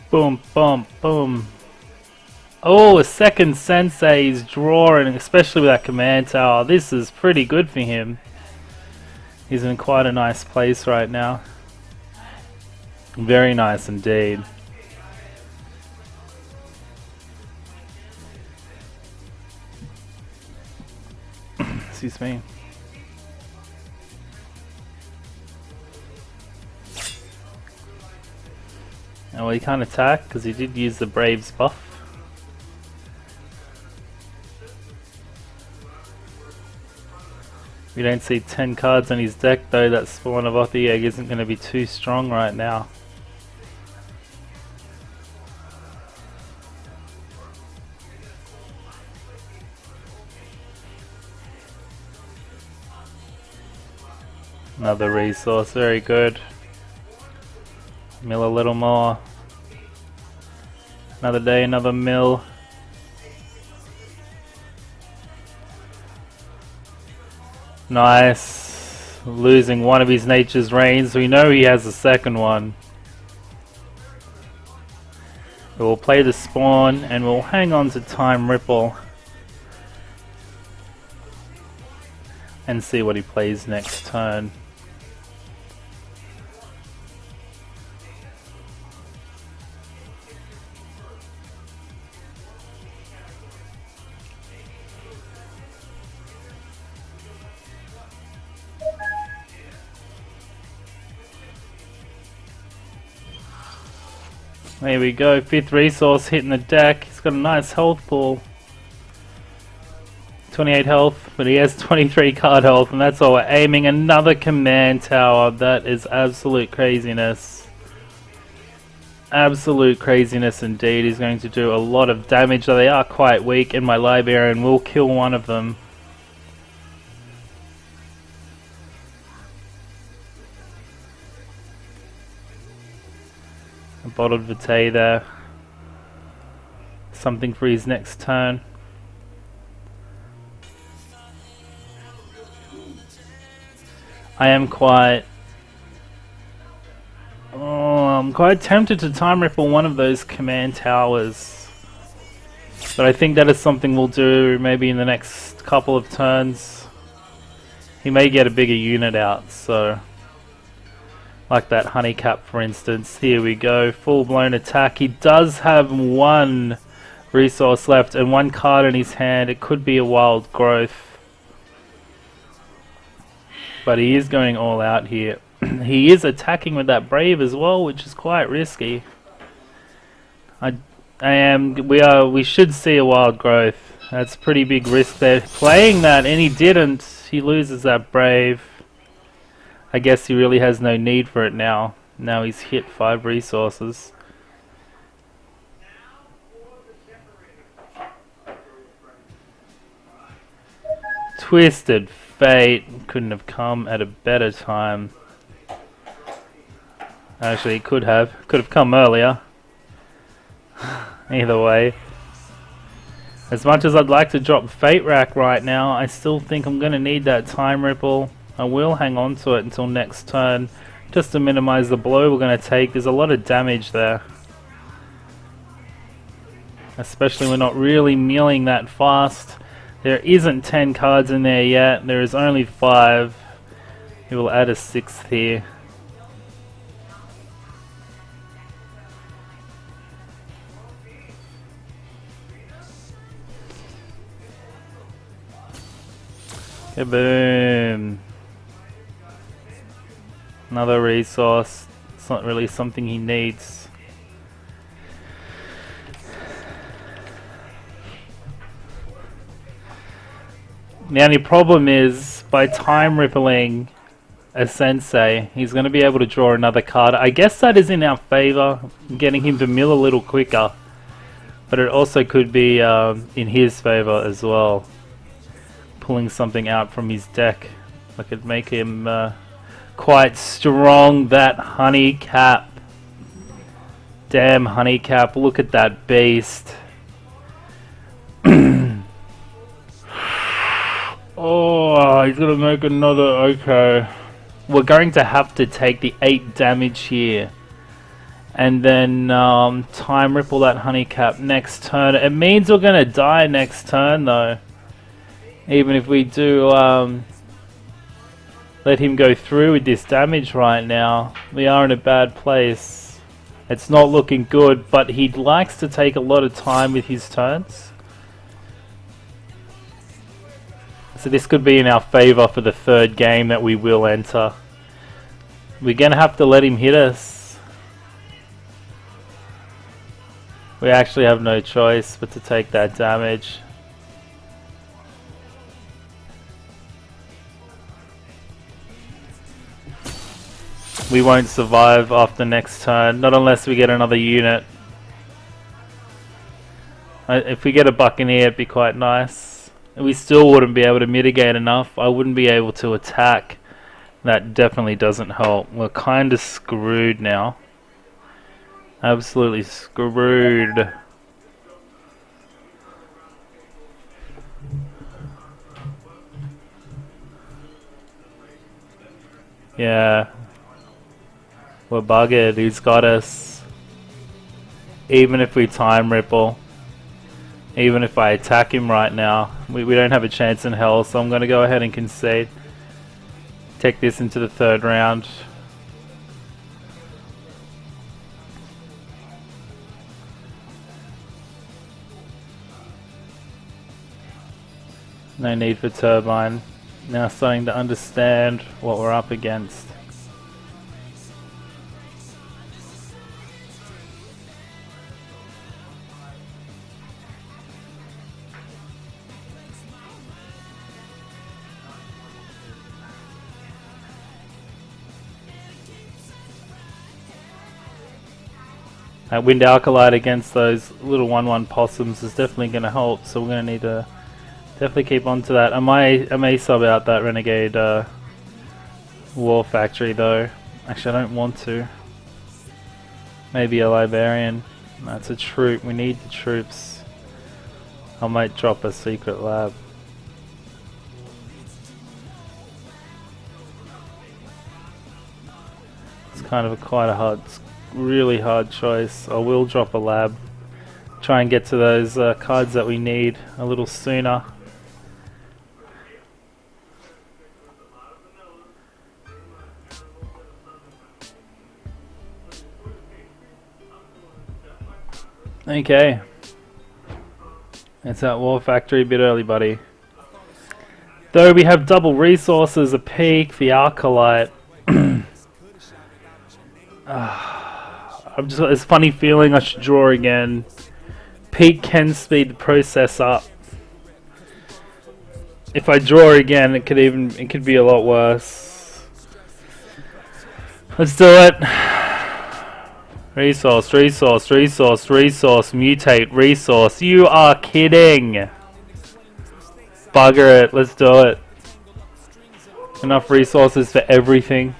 Boom, boom, boom. Oh, a second Sensei's drawing, especially with that command tower. This is pretty good for him. He's in quite a nice place right now. Very nice indeed. Excuse me. Oh, well, he can't attack because he did use the Brave's buff. We don't see 10 cards on his deck though. That spawn of Othi Egg isn't going to be too strong right now. Another resource, very good. Mill a little more. Another day, another mill. Nice. Losing one of his nature's reigns. We know he has a second one. We'll play the spawn and we'll hang on to Time Ripple and see what he plays next turn. There we go, 5th resource hitting the deck. He's got a nice health pool. 28 health, but he has 23 card health, and that's all we're aiming. Another command tower. That is absolute craziness. Absolute craziness indeed. He's going to do a lot of damage. They are quite weak in my librarian. Will kill one of them. A bottled Vitae there. Something for his next turn. I am quite... I'm quite tempted to time ripple one of those command towers. But I think that is something we'll do maybe in the next couple of turns. He may get a bigger unit out, so... Like that honeycap for instance. Here we go, full blown attack. He does have one resource left and one card in his hand. It could be a wild growth. But he is going all out here. He is attacking with that Brave as well, which is quite risky. We should see a wild growth. That's pretty big risk there. Playing that and he didn't. He loses that Brave. I guess he really has no need for it now. Now he's hit 5 resources. Twisted Fate couldn't have come at a better time. Actually, he could have come earlier. Either way. As much as I'd like to drop Fate Rack right now, I still think I'm going to need that Time Ripple. I will hang on to it until next turn, just to minimize the blow we're going to take. There's a lot of damage there. Especially we're not really milling that fast. There isn't 10 cards in there yet. There is only 5. He will add a 6th here. Kaboom! Another resource. It's not really something he needs. The only problem is, by time rippling a sensei, he's going to be able to draw another card. I guess that is in our favor, getting him to mill a little quicker. But it also could be in his favor as well. Pulling something out from his deck that could make him quite strong. That honey cap. Damn honey cap, look at that beast. Oh, he's gonna make another. Okay, we're going to have to take the 8 damage here and then time ripple that honey cap next turn. It means we're gonna die next turn though. Even if we do let him go through with this damage right now, we are in a bad place. It's not looking good, but he likes to take a lot of time with his turns. So this could be in our favor for the 3rd game that we will enter. We're going to have to let him hit us. We actually have no choice but to take that damage. We won't survive after next turn, not unless we get another unit. If we get a Buccaneer, it'd be quite nice. We still wouldn't be able to mitigate enough. I wouldn't be able to attack. That definitely doesn't help. We're kind of screwed now. Absolutely screwed. Yeah. We're buggered, he's got us. Even if we time ripple, even if I attack him right now, we don't have a chance in hell, so I'm going to go ahead and concede. Take this into the 3rd round. No need for turbine. Now starting to understand what we're up against. Wind Alkalite against those little 1/1 possums is definitely going to help, so we're going to need to definitely keep on to that. I may sub out that Renegade War Factory though. Actually, I don't want to. Maybe a Liberian. That's a troop. We need the troops. I might drop a secret lab. It's kind of quite a hard, really hard choice. I will drop a lab. Try and get to those cards that we need a little sooner. Okay. It's that War Factory a bit early, buddy. Though we have double resources, a peak, the Arcolite. I'm just got this funny feeling I should draw again. Peak can speed the process up. If I draw again, it could be a lot worse. Let's do it. Resource, resource, resource, resource, mutate, resource. You are kidding. Bugger it, let's do it. Enough resources for everything.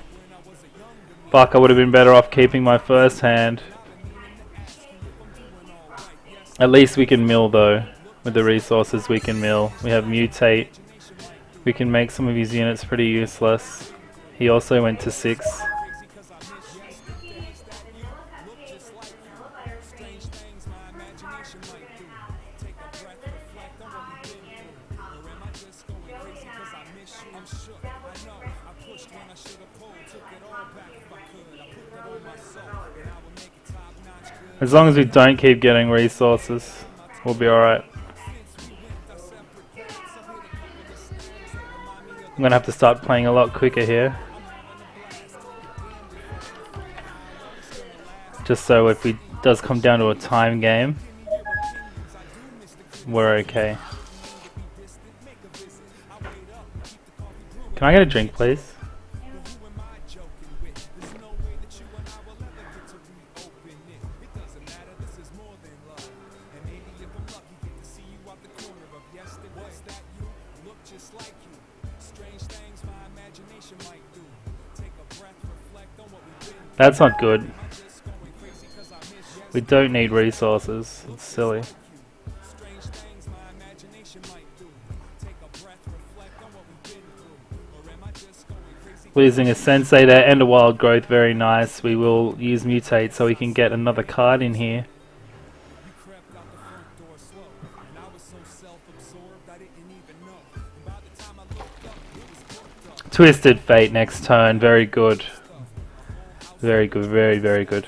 Fuck, I would have been better off keeping my first hand. At least we can mill though. With the resources we can mill. We have mutate. We can make some of his units pretty useless. He also went to 6. As long as we don't keep getting resources, we'll be alright. I'm gonna have to start playing a lot quicker here. Just so if it does come down to a time game, we're okay. Can I get a drink, please? That's not good. We don't need resources. It's silly. Losing a sensei there and a wild growth, very nice. We will use mutate so we can get another card in here. Twisted Fate next turn, very good. Very good, very, very good.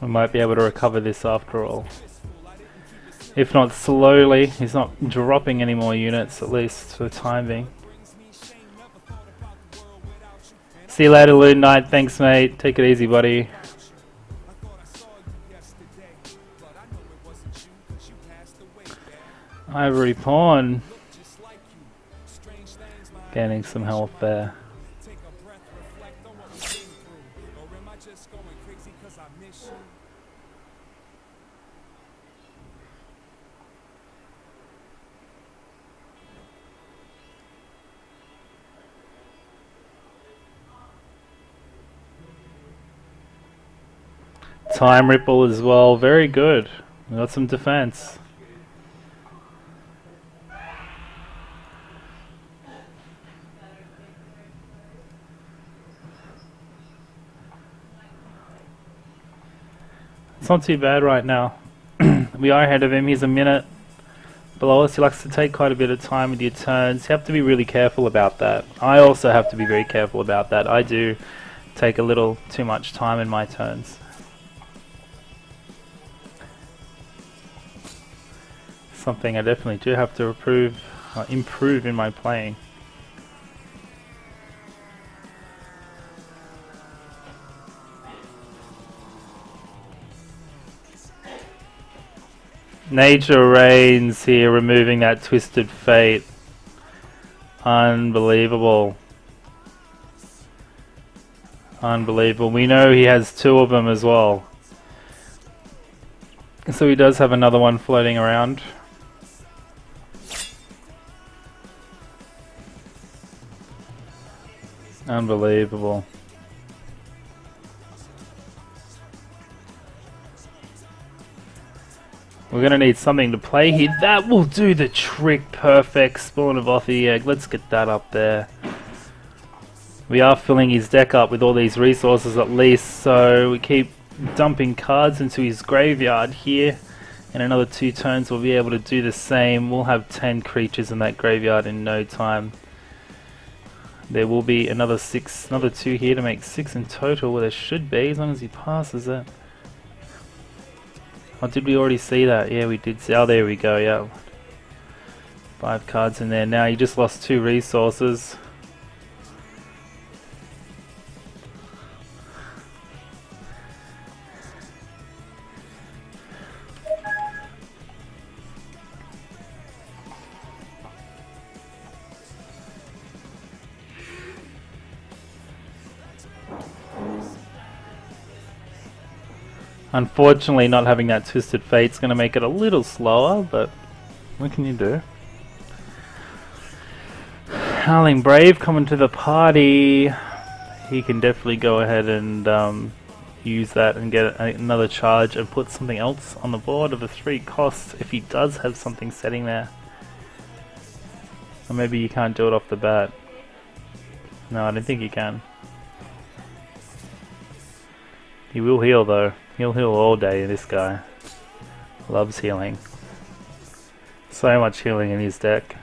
We might be able to recover this after all. If not slowly, he's not dropping any more units, at least for the time being. See you later, Loon Knight. Thanks, mate. Take it easy, buddy. Ivory Pawn. Gaining some health there. Time Ripple as well, very good. We got some defense. It's not too bad right now. We are ahead of him. He's a minute below us. He likes to take quite a bit of time with your turns. You have to be really careful about that. I also have to be very careful about that. I do take a little too much time in my turns. Something I definitely do have to improve in my playing. Nature reigns here, removing that Twisted Fate. Unbelievable. Unbelievable. We know he has two of them as well. So he does have another one floating around. Unbelievable. We're going to need something to play here. That will do the trick. Perfect. Spawn of Othi Egg. Let's get that up there. We are filling his deck up with all these resources at least, so we keep dumping cards into his graveyard here. In another 2 turns we'll be able to do the same. We'll have 10 creatures in that graveyard in no time. There will be another 2 here to make 6 in total. Well, there should be, as long as he passes it. Oh, did we already see that? Yeah, we did see. Oh, there we go, yeah. 5 cards in there. Now you just lost 2 resources. Unfortunately, not having that Twisted Fate's going to make it a little slower, but what can you do? Howling Brave coming to the party. He can definitely go ahead and use that and get another charge and put something else on the board of a 3 cost if he does have something setting there. Or maybe you can't do it off the bat. No, I don't think you can. He will heal though. He'll heal all day, this guy. Loves healing. So much healing in his deck.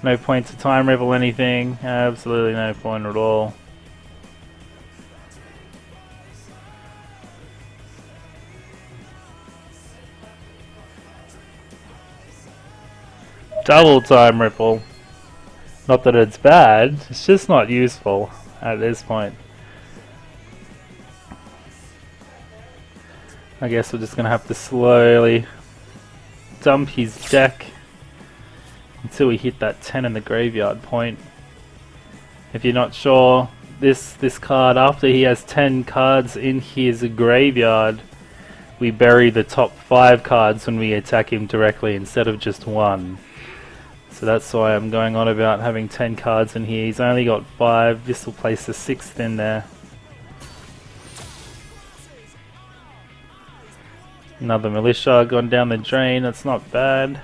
No point to time ripple anything. Absolutely no point at all. Double time ripple. Not that it's bad, it's just not useful at this point. I guess we're just gonna have to slowly dump his deck until we hit that 10 in the graveyard point. If you're not sure, this card, after he has 10 cards in his graveyard, we bury the top 5 cards when we attack him directly instead of just 1. So that's why I'm going on about having 10 cards in here. He's only got 5. This will place the 6th in there. Another militia gone down the drain. That's not bad.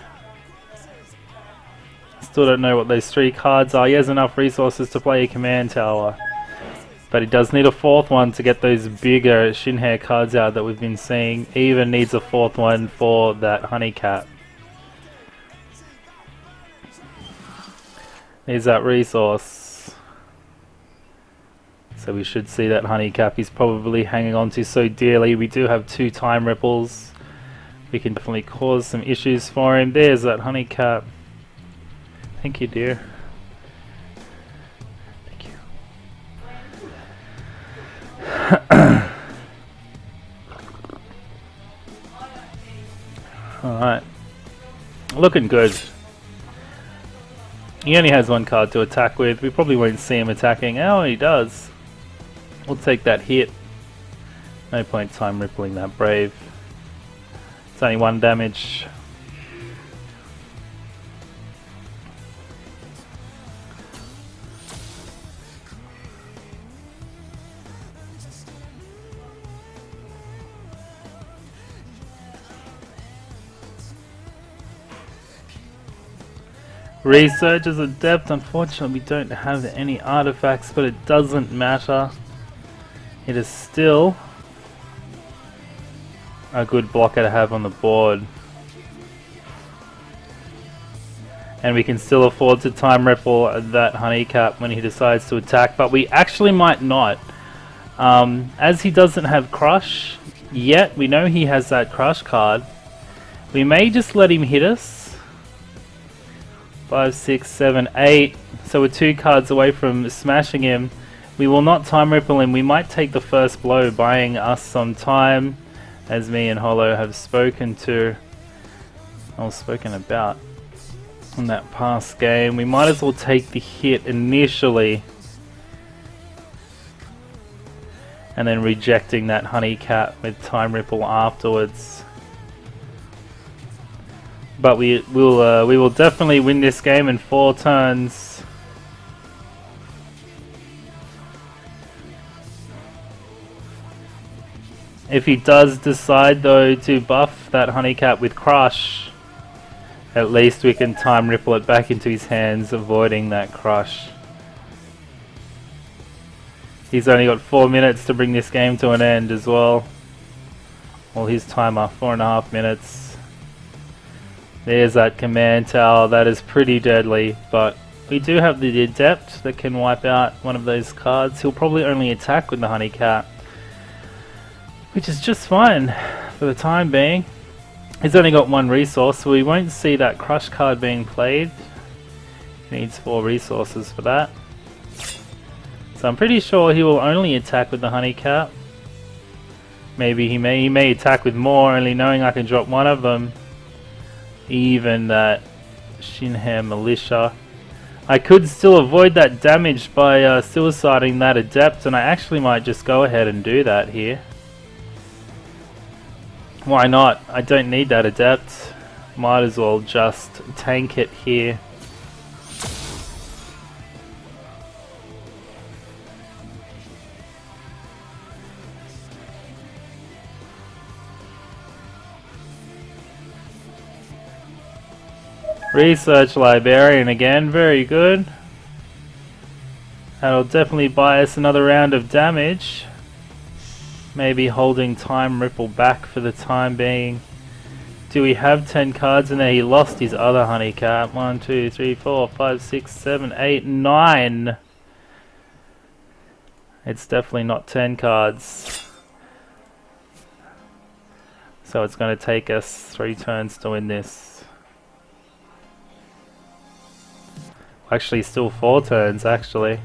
Still don't know what those 3 cards are. He has enough resources to play a command tower, but he does need a 4th one to get those bigger Shinhair cards out that we've been seeing. He even needs a 4th one for that Honeycap. There's that resource. So we should see that Honeycap he's probably hanging on to so dearly. We do have 2 time ripples. We can definitely cause some issues for him. There's that Honeycap. Thank you, dear. Thank you. Alright. Looking good. He only has 1 card to attack with. We probably won't see him attacking. Oh, he does. We'll take that hit. No point time rippling that Brave. It's only 1 damage. Research is adept. Unfortunately, we don't have any artifacts, but it doesn't matter. It is still a good blocker to have on the board. And we can still afford to time ripple that Honeycap when he decides to attack, but we actually might not. As he doesn't have Crush yet, we know he has that Crush card. We may just let him hit us. 5, 6, 7, 8. So we're 2 cards away from smashing him. We will not time ripple him. We might take the first blow, buying us some time, as me and Holo have spoken about in that past game. We might as well take the hit initially, and then rejecting that Honeycap with time ripple afterwards. But we will definitely win this game in 4 turns. If he does decide though to buff that Honeycap with Crush, at least we can time ripple it back into his hands, avoiding that Crush. He's only got 4 minutes to bring this game to an end as well. Well, his timer, 4.5 minutes. There's that command tower. That is pretty deadly, but we do have the Adept that can wipe out one of those cards. He'll probably only attack with the Honeycap, which is just fine for the time being. He's only got 1 resource, so we won't see that Crush card being played. He needs 4 resources for that. So I'm pretty sure he will only attack with the Honeycap. Maybe he may attack with more, only knowing I can drop 1 of them. Even that Shinhair Militia. I could still avoid that damage by suiciding that Adept, and I actually might just go ahead and do that here. Why not? I don't need that Adept. Might as well just tank it here. Research Librarian again, very good. That'll definitely buy us another round of damage. Maybe holding Time Ripple back for the time being. Do we have 10 cards in there? He lost his other honey cap. 1, 2, 3, 4, 5, 6, 7, 8, 9. It's definitely not 10 cards. So it's going to take us 3 turns to win this. Actually, still 4 turns, actually.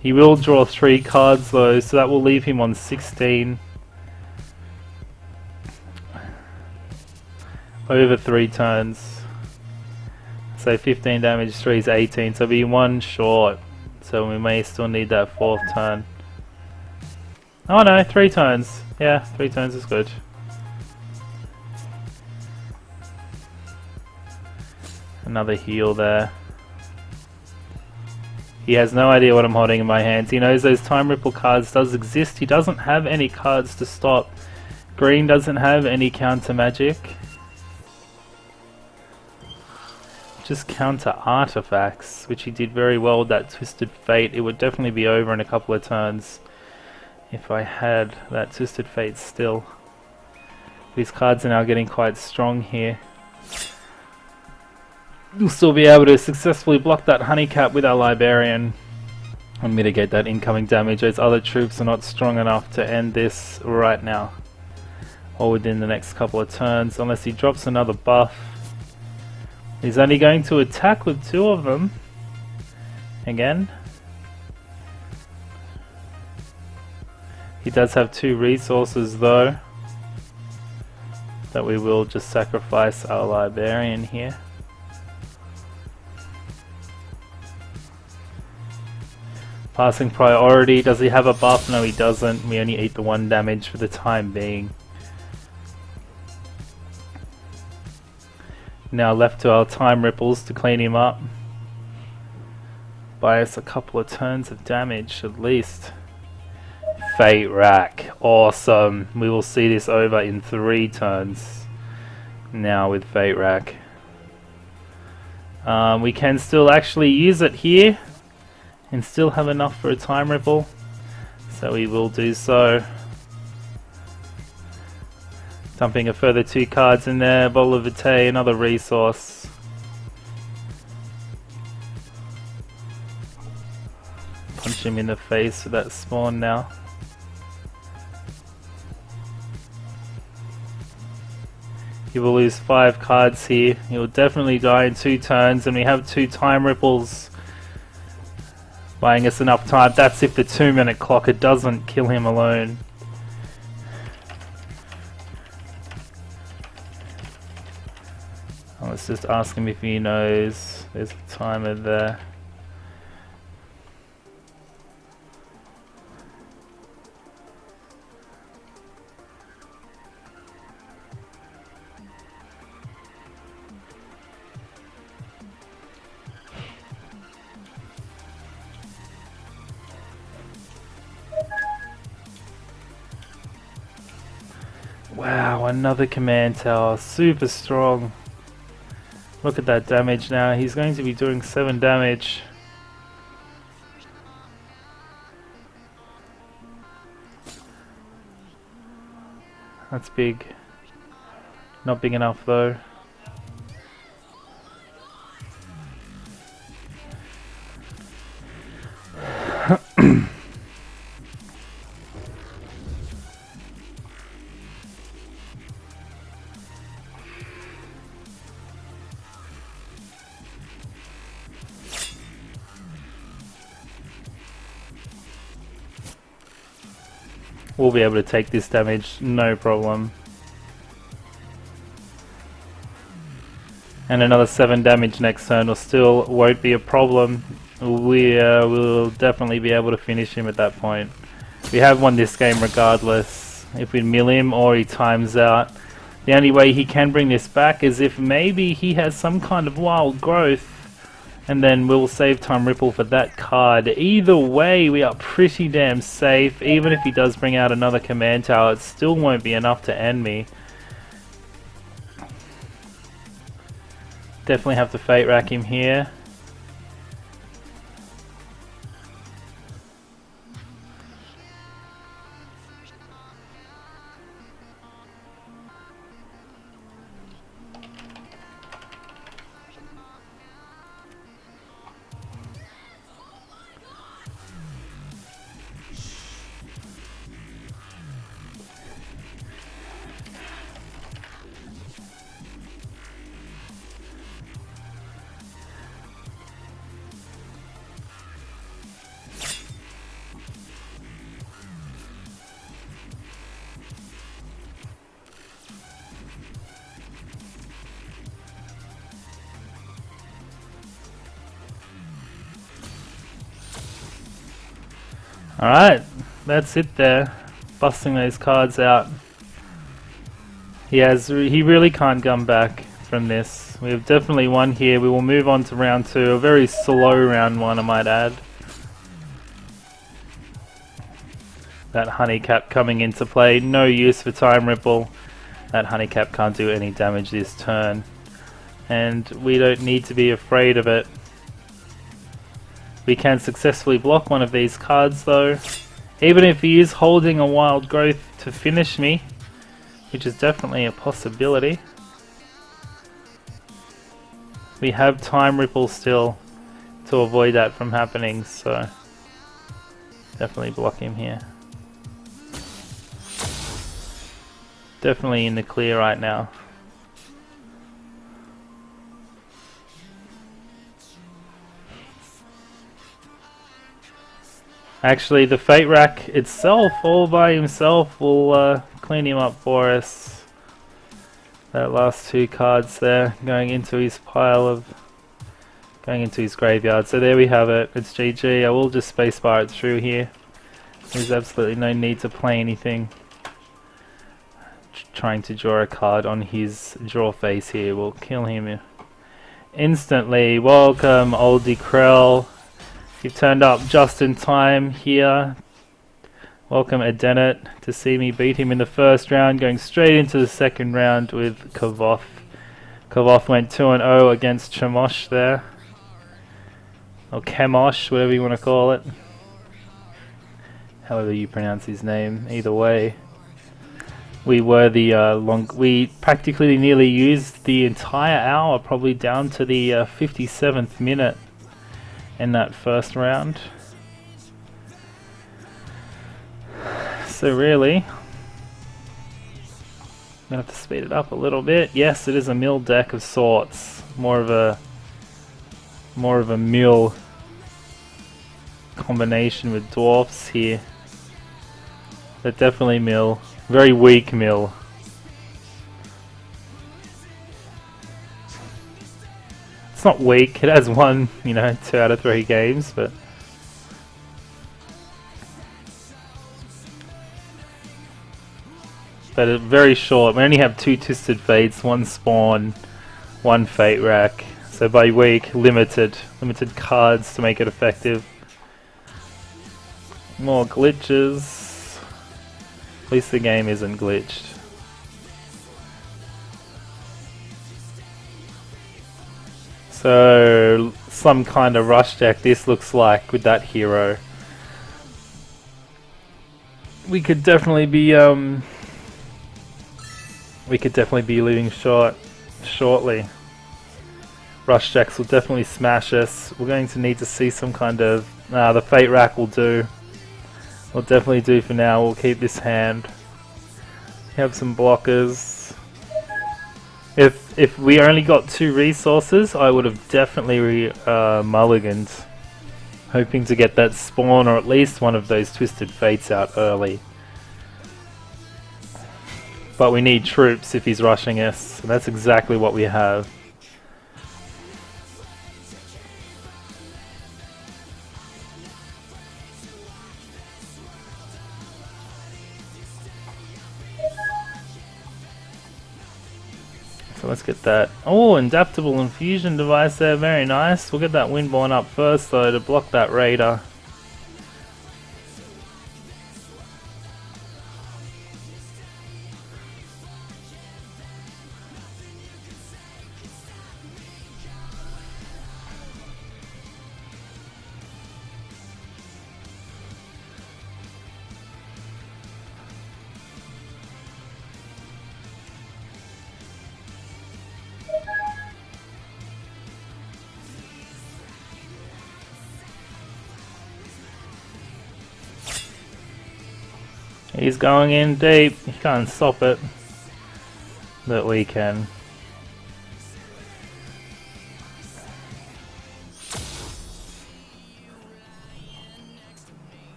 He will draw 3 cards though, so that will leave him on 16. Over 3 turns. So 15 damage, 3 is 18, so be 1 short. So we may still need that 4th turn. Oh no, 3 turns. Yeah, 3 turns is good. Another heal there. He has no idea what I'm holding in my hands. He knows those Time Ripple cards does exist. He doesn't have any cards to stop. Green doesn't have any counter magic. Just counter artifacts, which he did very well with that Twisted Fate. It would definitely be over in a couple of turns if I had that Twisted Fate still. These cards are now getting quite strong here. We'll still be able to successfully block that honey cap with our Librarian and mitigate that incoming damage. Those other troops are not strong enough to end this right now or within the next couple of turns unless he drops another buff. He's only going to attack with 2 of them again. He does have 2 resources though that we will just sacrifice our Librarian here. Passing priority, does he have a buff? No, he doesn't. We only eat the 1 damage for the time being. Now left to our Time Ripples to clean him up. Buy us a couple of turns of damage at least. Fate Rack, awesome. We will see this over in 3 turns now with Fate Rack. We can still actually use it here and still have enough for a Time Ripple, so we will do so. Dumping a further 2 cards in there. Bottle of Vitae, another resource. Punch him in the face with that spawn now. He will lose 5 cards here. He will definitely die in 2 turns, and we have 2 Time Ripples buying us enough time. That's if the 2-minute clocker doesn't kill him alone. Let's just ask him if he knows. There's a timer there. Wow, another command tower, super strong. Look at that damage now. He's going to be doing 7 damage. That's big. Not big enough though. We'll be able to take this damage, no problem. And another 7 damage next turn will still won't be a problem. We will definitely be able to finish him at that point. We have won this game regardless. If we mill him or he times out. The only way he can bring this back is if maybe he has some kind of wild growth. And then we'll save Time Ripple for that card. Either way, we are pretty damn safe. Even if he does bring out another command tower, it still won't be enough to end me. Definitely have to Fate Rack him here. Alright, that's it there. Busting those cards out. He really can't come back from this. We have definitely won here. We will move on to round 2. A very slow round 1, I might add. That honeycap coming into play. No use for time ripple. That honeycap can't do any damage this turn. And we don't need to be afraid of it. We can successfully block one of these cards though. Even if he is holding a wild growth to finish me, which is definitely a possibility. We have time ripple still to avoid that from happening, so definitely block him here. Definitely in the clear right now. Actually, the Fate Rack itself, all by himself, will clean him up for us. That last 2 cards there, going into his graveyard. So there we have it. It's GG. I will just spacebar it through here. There's absolutely no need to play anything. Trying to draw a card on his draw face here will kill him instantly. Welcome, Oldie Krell. You've turned up just in time here. Welcome, Adenet, to see me beat him in the first round, going straight into the second round with Kavoth. Kavoth went 2-0 against Chemosh there. Or Chemosh, whatever you want to call it. However you pronounce his name, either way. We were we practically nearly used the entire hour, probably down to the 57th minute in that first round. So really, I'm gonna have to speed it up a little bit. Yes, it is a mill deck of sorts. More of a mill combination with dwarfs here. But definitely mill. Very weak mill. It's not weak. It has won, 2 out of 3 games, but it's very short. We only have 2 Twisted Fates, 1 Spawn, 1 Fate Rack. So by weak, limited cards to make it effective. More glitches. At least the game isn't glitched. So some kind of rush deck this looks like with that hero. We could definitely be leaving shortly. Rush decks will definitely smash us. We're going to need to see some kind of the Fate Rack will do. Will definitely do for now. We'll keep this hand. Have some blockers. If we only got 2 resources, I would have definitely mulliganed, hoping to get that spawn or at least one of those Twisted Fates out early. But we need troops if he's rushing us, and that's exactly what we have. So let's get that. Oh, adaptable infusion device there, very nice. We'll get that Windborn up first though to block that Raider. He's going in deep. He can't stop it. But we can.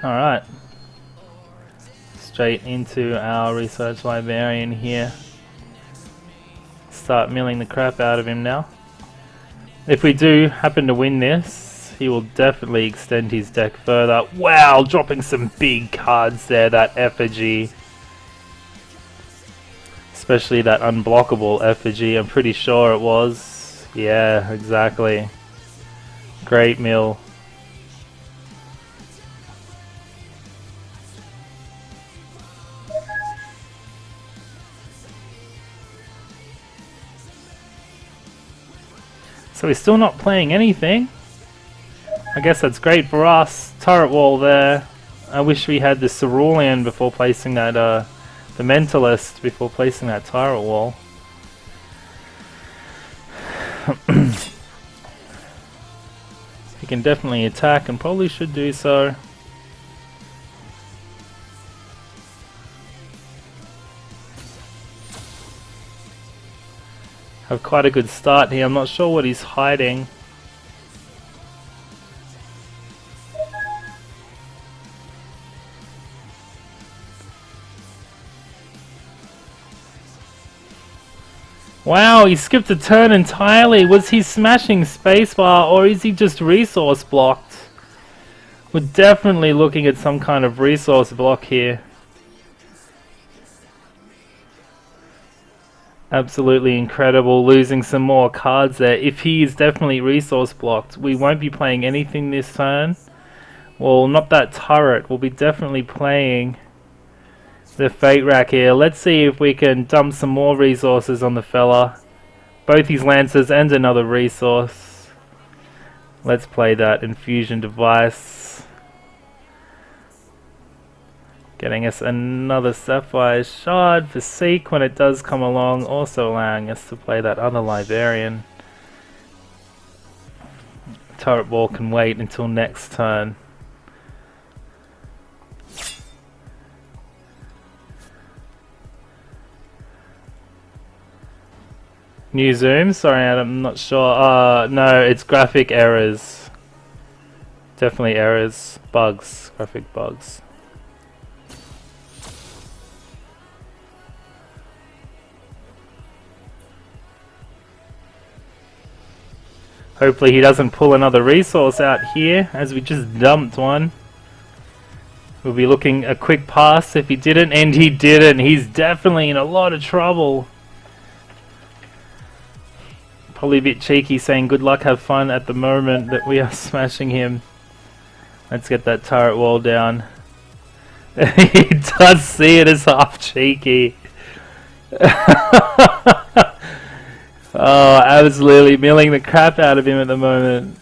Alright. Straight into our research librarian here. start milling the crap out of him now. If we do happen to win this, he will definitely extend his deck further. Wow, dropping some big cards there, that effigy. Especially that unblockable effigy, I'm pretty sure it was. Yeah, exactly. Great mill. So we're still not playing anything. I guess that's great for us. Turret wall there. I wish we had the Cerulean before placing that, the Mentalist before placing that turret wall. He can definitely attack and probably should do so. Have quite a good start here. I'm not sure what he's hiding. Wow, he skipped a turn entirely. Was he smashing spacebar or is he just resource blocked? We're definitely looking at some kind of resource block here. Absolutely incredible, losing some more cards there. If he is definitely resource blocked, we won't be playing anything this turn. Well, not that turret. We'll be definitely playing the Fate Rack here. Let's see if we can dump some more resources on the fella. Both his Lancers and another resource. Let's play that Infusion Device. Getting us another Sapphire Shard for Seek when it does come along, also allowing us to play that other Librarian. Turret Ball can wait until next turn. New zoom? Sorry, I'm not sure. No, it's graphic errors. Definitely errors. Bugs. Graphic bugs. Hopefully he doesn't pull another resource out here, as we just dumped one. We'll be looking a quick pass if he didn't, and he didn't. He's definitely in a lot of trouble. Probably a bit cheeky saying good luck, have fun at the moment that we are smashing him. Let's get that turret wall down. He does see it as half cheeky. Oh, absolutely milling the crap out of him at the moment.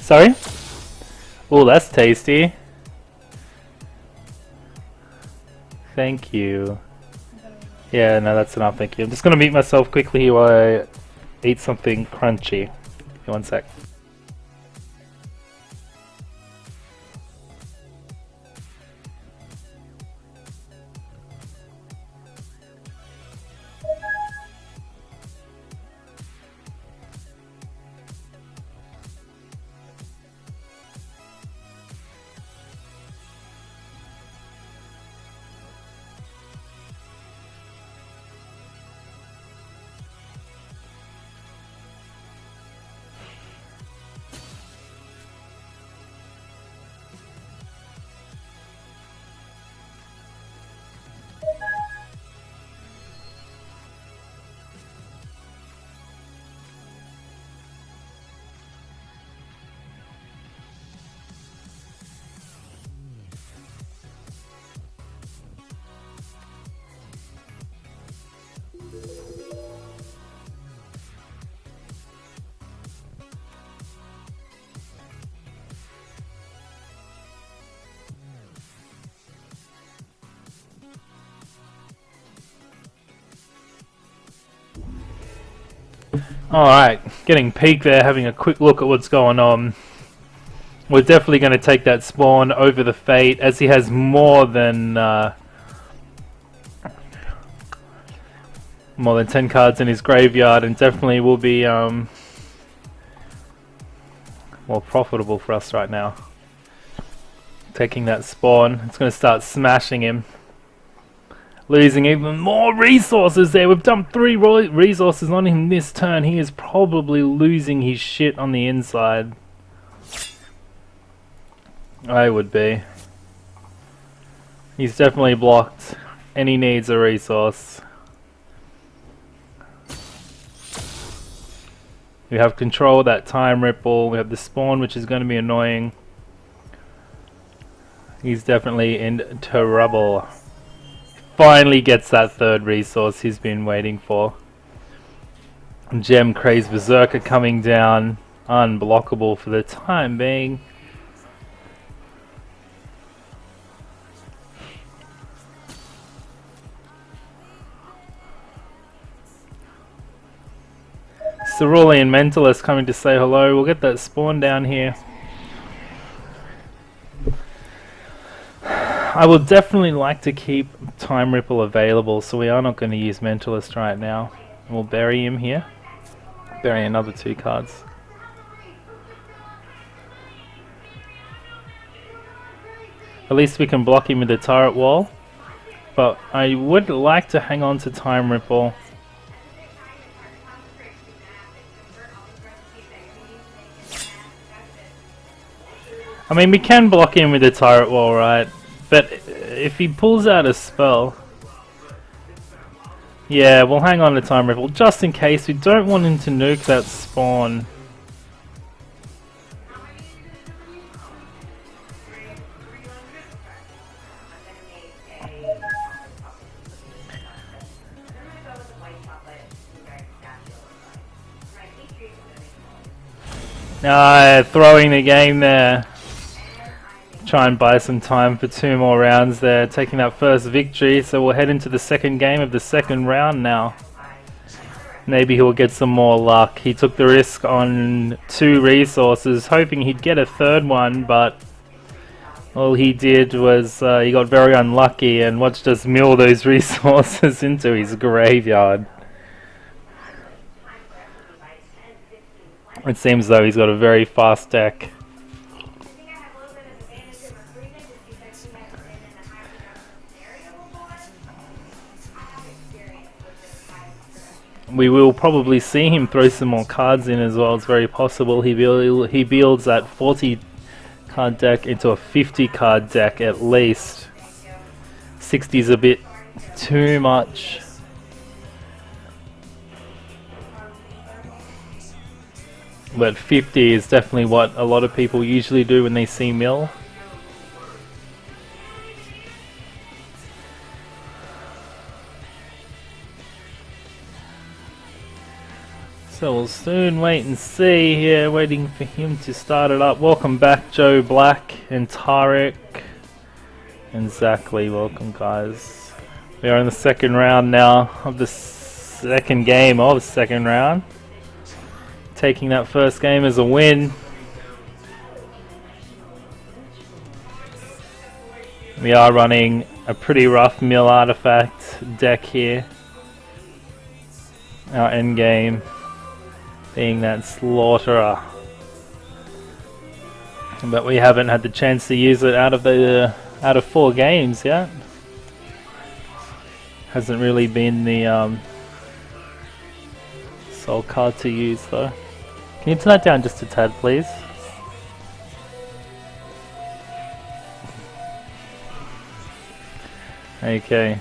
Sorry? Oh, that's tasty. Thank you. Yeah, no, that's enough, thank you. I'm just gonna mute myself quickly while I eat something crunchy. One sec. Alright, getting peak there, having a quick look at what's going on. We're definitely going to take that spawn over the Fate, as he has more than 10 cards in his graveyard, and definitely will be more profitable for us right now. Taking that spawn, it's going to start smashing him. Losing even more resources there. We've dumped 3 resources on him this turn. He is probably losing his shit on the inside. I would be. He's definitely blocked, and he needs a resource. We have control of that time ripple. We have the spawn, which is going to be annoying. He's definitely in trouble. Finally gets that 3rd resource he's been waiting for. Gem Crazed Berserker coming down. Unblockable for the time being. Cerulean Mentalist coming to say hello. We'll get that spawn down here. I would definitely like to keep Time Ripple available, so we are not going to use Mentalist right now. We'll bury him here. Bury another 2 cards. At least we can block him with the turret wall. But I would like to hang on to Time Ripple. I mean, we can block him with the turret wall, right? But if he pulls out a spell... Yeah, we'll hang on to Time Ripple just in case. We don't want him to nuke that spawn. Throwing the game there. Try and buy some time for 2 more rounds there, taking that first victory. So we'll head into the second game of the second round now. Maybe he'll get some more luck. He took the risk on 2 resources, hoping he'd get a 3rd one, but all he did was he got very unlucky and watched us mill those resources into his graveyard. It seems though he's got a very fast deck. We will probably see him throw some more cards in as well. It's very possible he builds that 40 card deck into a 50 card deck at least. 60 is a bit too much. But 50 is definitely what a lot of people usually do when they see mill. So we'll soon wait and see here, waiting for him to start it up. Welcome back, Joe Black and Tarek and Zachary. Welcome, guys. We are in the second round now of the second game of the second round. Taking that first game as a win. We are running a pretty rough mill artifact deck here. Our end game being that Slaughterer, but we haven't had the chance to use it out of 4 games yet. Hasn't really been the sole card to use though. Can you turn that down just a tad, please? Okay.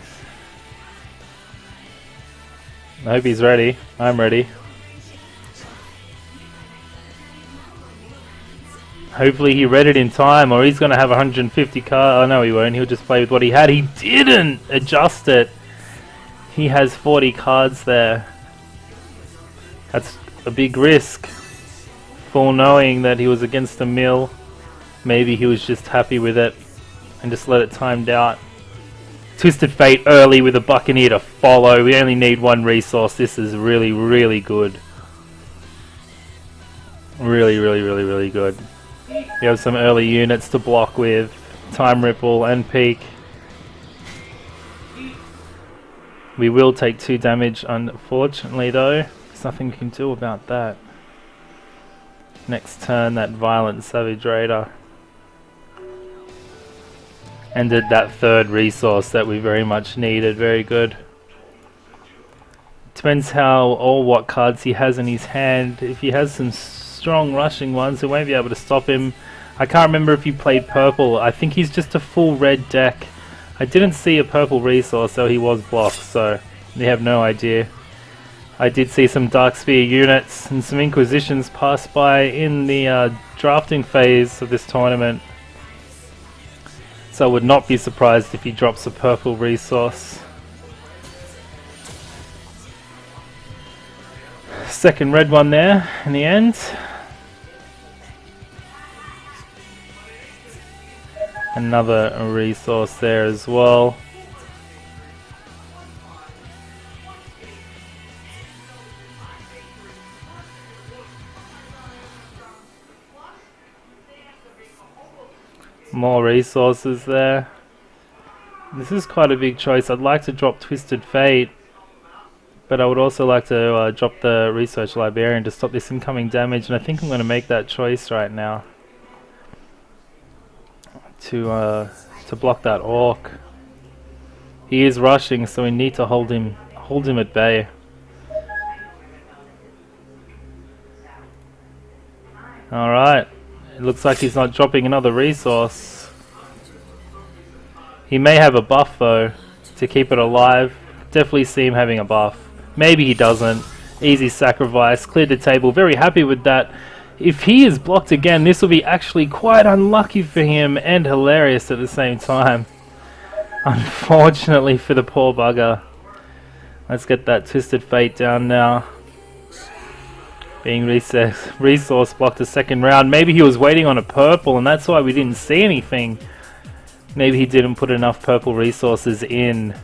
I hope he's ready. I'm ready. Hopefully he read it in time, or he's going to have 150 cards. Oh no, he won't. He'll just play with what he had. He didn't adjust it. He has 40 cards there. That's a big risk. Full knowing that he was against the mill. Maybe he was just happy with it and just let it timed out. Twisted Fate early with a Buccaneer to follow. We only need 1 resource. This is really, really good. Really, really, really, really good. You have some early units to block with Time Ripple and Peak. We will take 2 damage, unfortunately, though. There's nothing you can do about that. Next turn, that Violent Savage Raider ended that 3rd resource that we very much needed. Very good. Depends how or what cards he has in his hand. If he has some strong rushing ones, we won't be able to stop him. I can't remember if he played purple. I think he's just a full red deck. I didn't see a purple resource, so he was blocked, so we have no idea. I did see some Dark Sphere units and some Inquisitions pass by in the drafting phase of this tournament. So I would not be surprised if he drops a purple resource. Second red one there in the end. Another resource there as well. More resources there. This is quite a big choice. I'd like to drop Twisted Fate, but I would also like to drop the Research Librarian to stop this incoming damage, and I think I'm going to make that choice right now to block that Orc. He is rushing, so we need to hold him at bay. Alright, it looks like he's not dropping another resource. He may have a buff though to keep it alive. Definitely see him having a buff. Maybe he doesn't. Easy sacrifice, cleared the table, very happy with that. If he is blocked again, this will be actually quite unlucky for him and hilarious at the same time. Unfortunately for the poor bugger. Let's get that Twisted Fate down now. Being resource blocked the second round. Maybe he was waiting on a purple and that's why we didn't see anything. Maybe he didn't put enough purple resources in.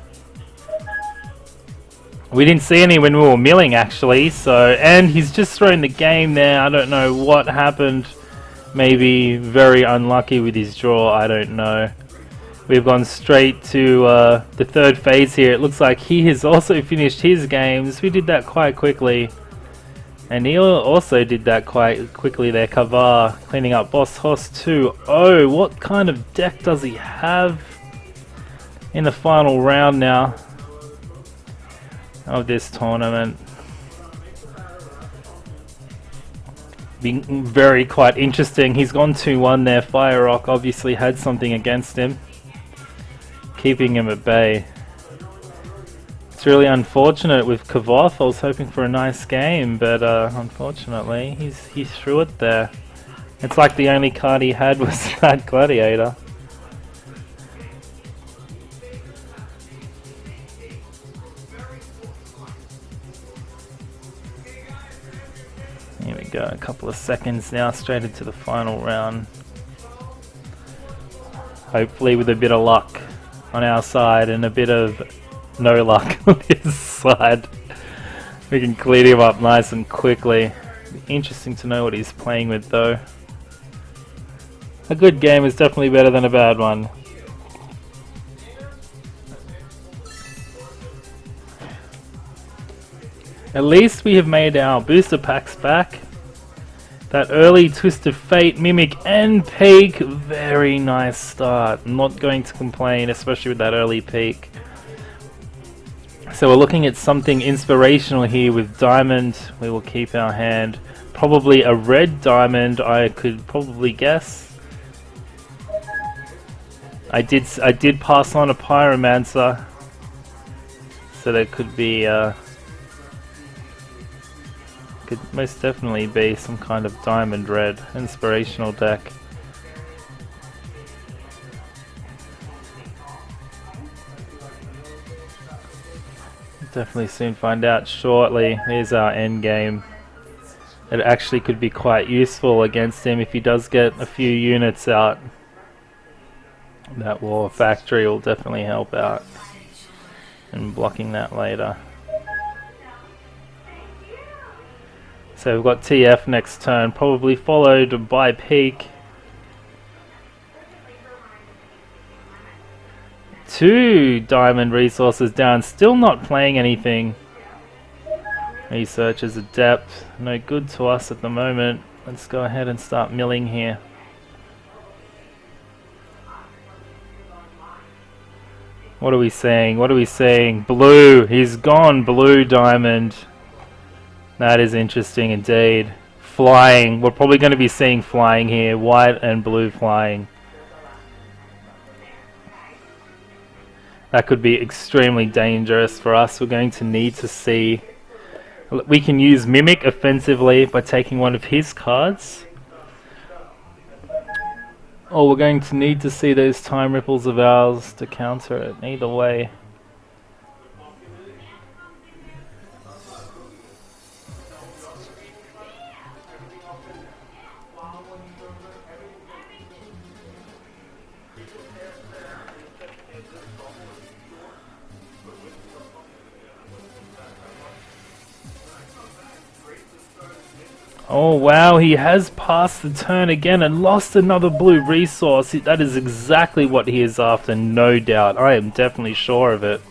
We didn't see any when we were milling actually, so, and he's just thrown the game there. I don't know what happened. Maybe very unlucky with his draw, I don't know. We've gone straight to the 3rd phase here. It looks like he has also finished his games. We did that quite quickly. And he also did that quite quickly there, Kavar, cleaning up Boss Hoss 2-0. What kind of deck does he have in the final round now of this tournament? Being very quite interesting. He's gone 2-1 there. Fire Rock obviously had something against him, keeping him at bay. It's really unfortunate with Kavoth. I was hoping for a nice game, but unfortunately he threw it there. It's like the only card he had was that Gladiator. Here we go, a couple of seconds now, straight into the final round. Hopefully with a bit of luck on our side and a bit of no luck on his side, we can clean him up nice and quickly. Interesting to know what he's playing with though. A good game is definitely better than a bad one. At least we have made our booster packs back. That early Twisted Fate, Mimic and Peak, very nice start. I'm not going to complain, especially with that early Peak. So we're looking at something inspirational here with Diamond. We will keep our hand. Probably a red Diamond, I could probably guess. I did pass on a Pyromancer, so there could be could most definitely be some kind of Diamond Red inspirational deck. Definitely soon find out shortly. Here's our end game. It actually could be quite useful against him if he does get a few units out. That War Factory will definitely help out in blocking that later. So So we've got TF next turn, probably followed by Peak. 2 diamond resources down, still not playing anything. Research is adept, no good to us at the moment. Let's go ahead and start milling here. What are we saying? What are we saying? Blue, he's gone, blue diamond. That is interesting indeed. Flying, we're probably going to be seeing flying here, white and blue flying. That could be extremely dangerous for us. We're going to need to see... We can use Mimic offensively by taking one of his cards. Or we're going to need to see those time ripples of ours to counter it. Either way. Oh wow, he has passed the turn again and lost another blue resource. That is exactly what he is after, no doubt. I am definitely sure of it.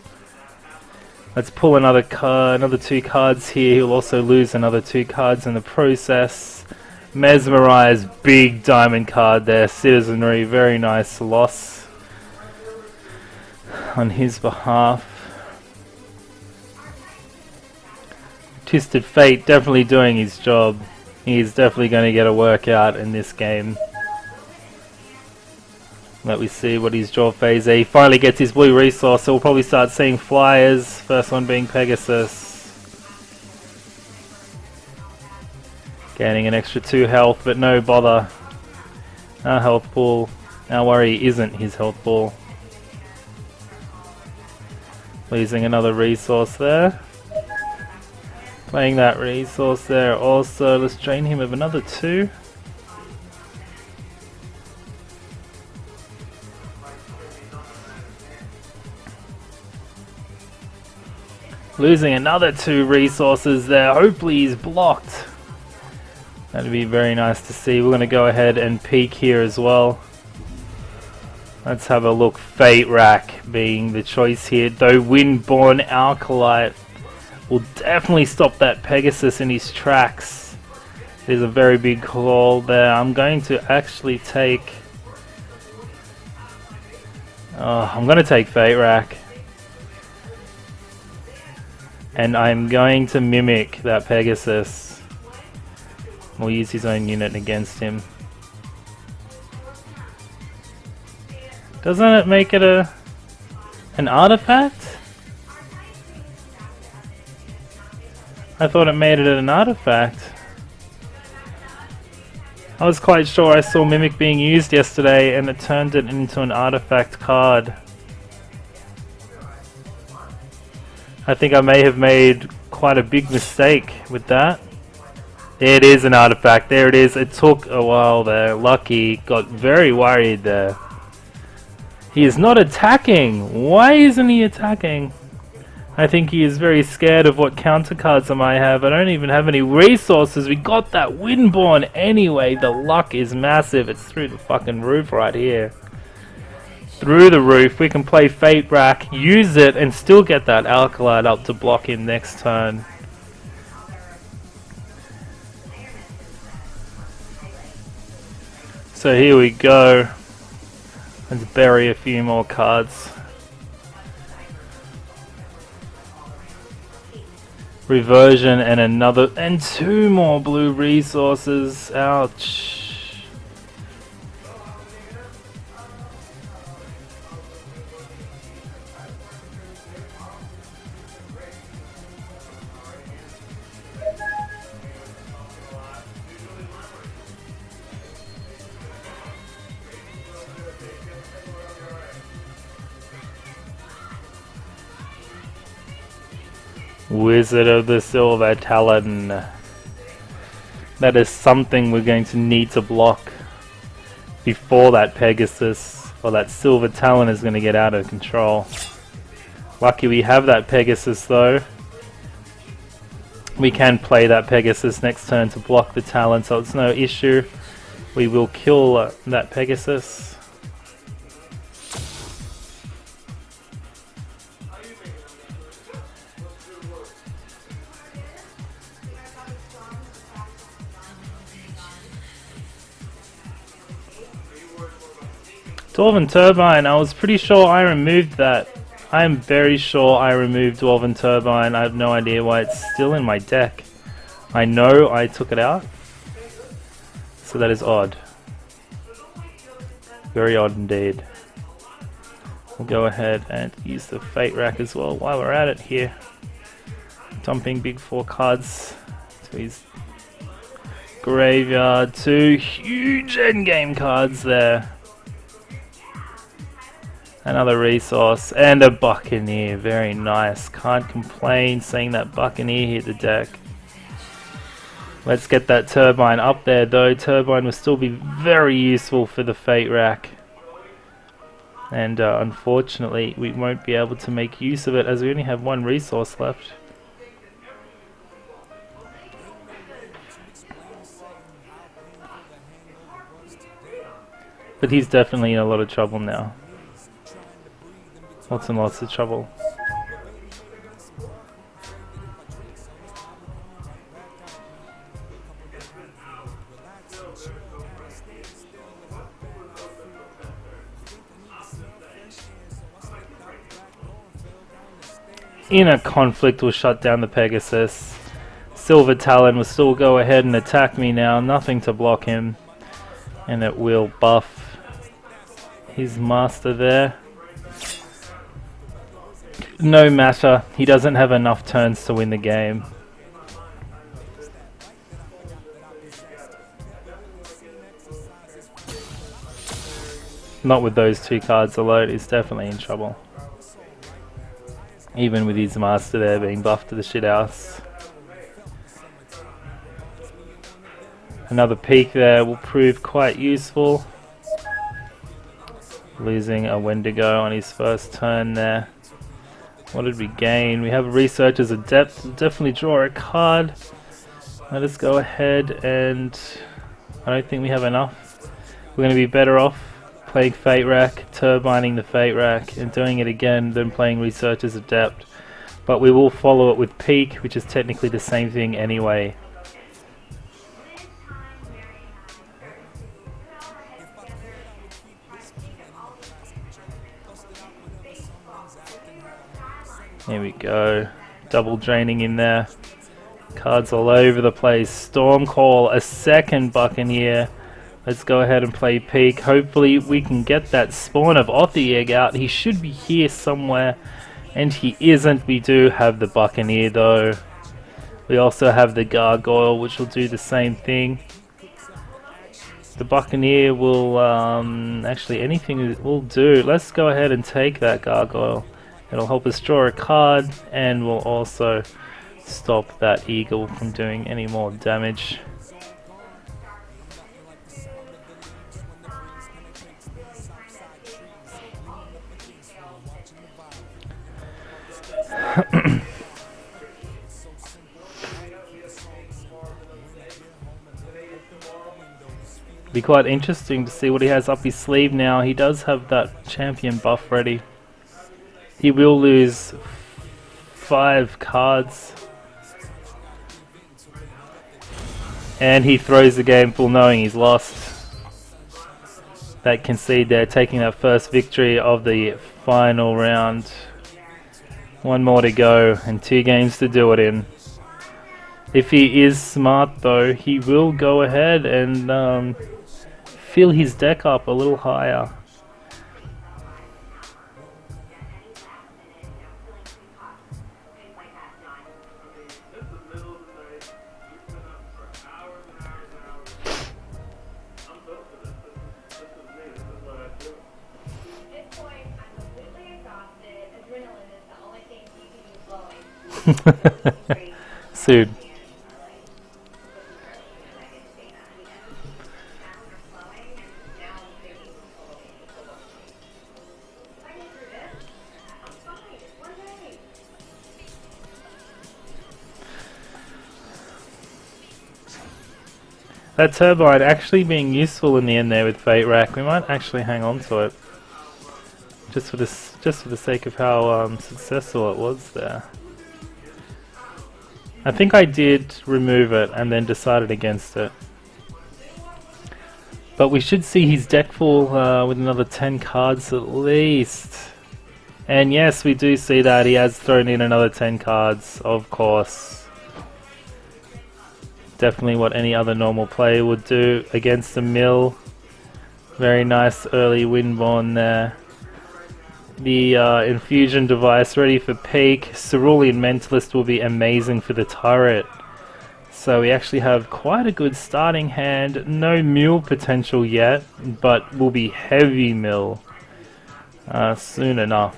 Let's pull another card, another 2 cards here. He'll also lose another 2 cards in the process. Mesmerize, big diamond card there. Citizenry, very nice loss on his behalf. Twisted Fate definitely doing his job. He's definitely going to get a workout in this game. Let me see what his draw phase. He finally gets his blue resource, so we'll probably start seeing flyers. First one being Pegasus. Gaining an extra 2 health, but no bother. Our health pool. Our worry isn't his health pool. Losing another resource there. Playing that resource there also. Let's drain him of another 2. Losing another 2 resources there. Hopefully he's blocked. That'd be very nice to see. We're going to go ahead and peek here as well. Let's have a look. Fate Rack being the choice here. Though Windborn Alkalite will definitely stop that Pegasus in his tracks. There's a very big call there. I'm going to actually take... I'm going to take Fate Rack. And I'm going to mimic that Pegasus. We'll use his own unit against him. Doesn't it make it an artifact? I thought it made it an artifact. I was quite sure I saw Mimic being used yesterday and it turned it into an artifact card. I think I may have made quite a big mistake with that. It is an artifact, there it is. It took a while there. Lucky got very worried there. He is not attacking! Why isn't he attacking? I think he is very scared of what counter cards I might have. I don't even have any resources. We got that Windborn anyway. The luck is massive. It's through the fucking roof right here. Through the roof. We can play Fate Rack, use it, and still get that Alkalite up to block him next turn. So here we go. Let's bury a few more cards. Reversion and another, and 2 more blue resources. Ouch. Wizard of the Silver Talon. That is something we're going to need to block before that Pegasus or that Silver Talon is going to get out of control. Lucky we have that Pegasus though. We can play that Pegasus next turn to block the Talon, so it's no issue. We will kill that Pegasus. Dwarven Turbine, I was pretty sure I removed that. I am very sure I removed Dwarven Turbine. I have no idea why it's still in my deck. I know I took it out. So that is odd. Very odd indeed. We'll go ahead and use the Fate Rack as well while we're at it here. Dumping big 4 cards to his graveyard. 2 huge endgame cards there. Another resource and a Buccaneer. Very nice. Can't complain seeing that Buccaneer hit the deck. Let's get that Turbine up there though. Turbine will still be very useful for the Fate Rack. And unfortunately we won't be able to make use of it as we only have 1 resource left. But he's definitely in a lot of trouble now. Lots and lots of trouble. Inner Conflict will shut down the Pegasus. Silver Talon will still go ahead and attack me now. Nothing to block him. And it will buff his master there. No matter, he doesn't have enough turns to win the game. Not with those 2 cards alone, he's definitely in trouble. Even with his master there being buffed to the shithouse. Another peek there will prove quite useful. Losing a Wendigo on his first turn there. What did we gain? We have Researcher's Adept. We'll definitely draw a card. Let us go ahead and... I don't think we have enough. We're going to be better off playing Fate Rack, turbining the Fate Rack, and doing it again than playing Researcher's Adept. But we will follow it with Peak, which is technically the same thing anyway. Here we go. Double draining in there. Cards all over the place. Storm Call, a second Buccaneer. Let's go ahead and play Peak. Hopefully we can get that Spawn of Othierg out. He should be here somewhere. And he isn't. We do have the Buccaneer though. We also have the Gargoyle, which will do the same thing. The Buccaneer will, actually anything will do. Let's go ahead and take that Gargoyle. It'll help us draw a card and will also stop that Eagle from doing any more damage. Be quite interesting to see what he has up his sleeve now. He does have that champion buff ready. He will lose 5 cards. And he throws the game full knowing he's lost. That concede there, taking that first victory of the final round. 1 more to go and 2 games to do it in. If he is smart though, he will go ahead and fill his deck up a little higher. Sued. that turbine actually being useful in the end there with Fate Rack. We might actually hang on to it. Just for the sake of how successful it was there. I think I did remove it and then decided against it. But we should see his deck full with another 10 cards at least. And yes, we do see that he has thrown in another 10 cards, of course. Definitely what any other normal player would do against the mill. Very nice early Windborn there. The infusion device ready for peak. Cerulean Mentalist will be amazing for the turret. So we actually have quite a good starting hand. No mill potential yet, but will be heavy mill soon enough.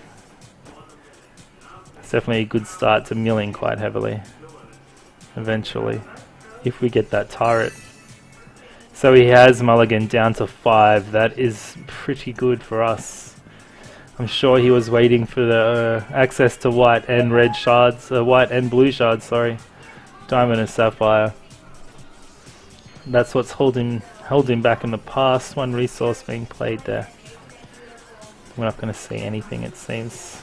It's definitely a good start to milling quite heavily eventually, if we get that turret. So he has Mulligan down to 5. That is pretty good for us. I'm sure he was waiting for the access to white and red shards, white and blue shards, sorry. Diamond and Sapphire. That's what's held him back in the past. One resource being played there. We're not going to see anything, it seems.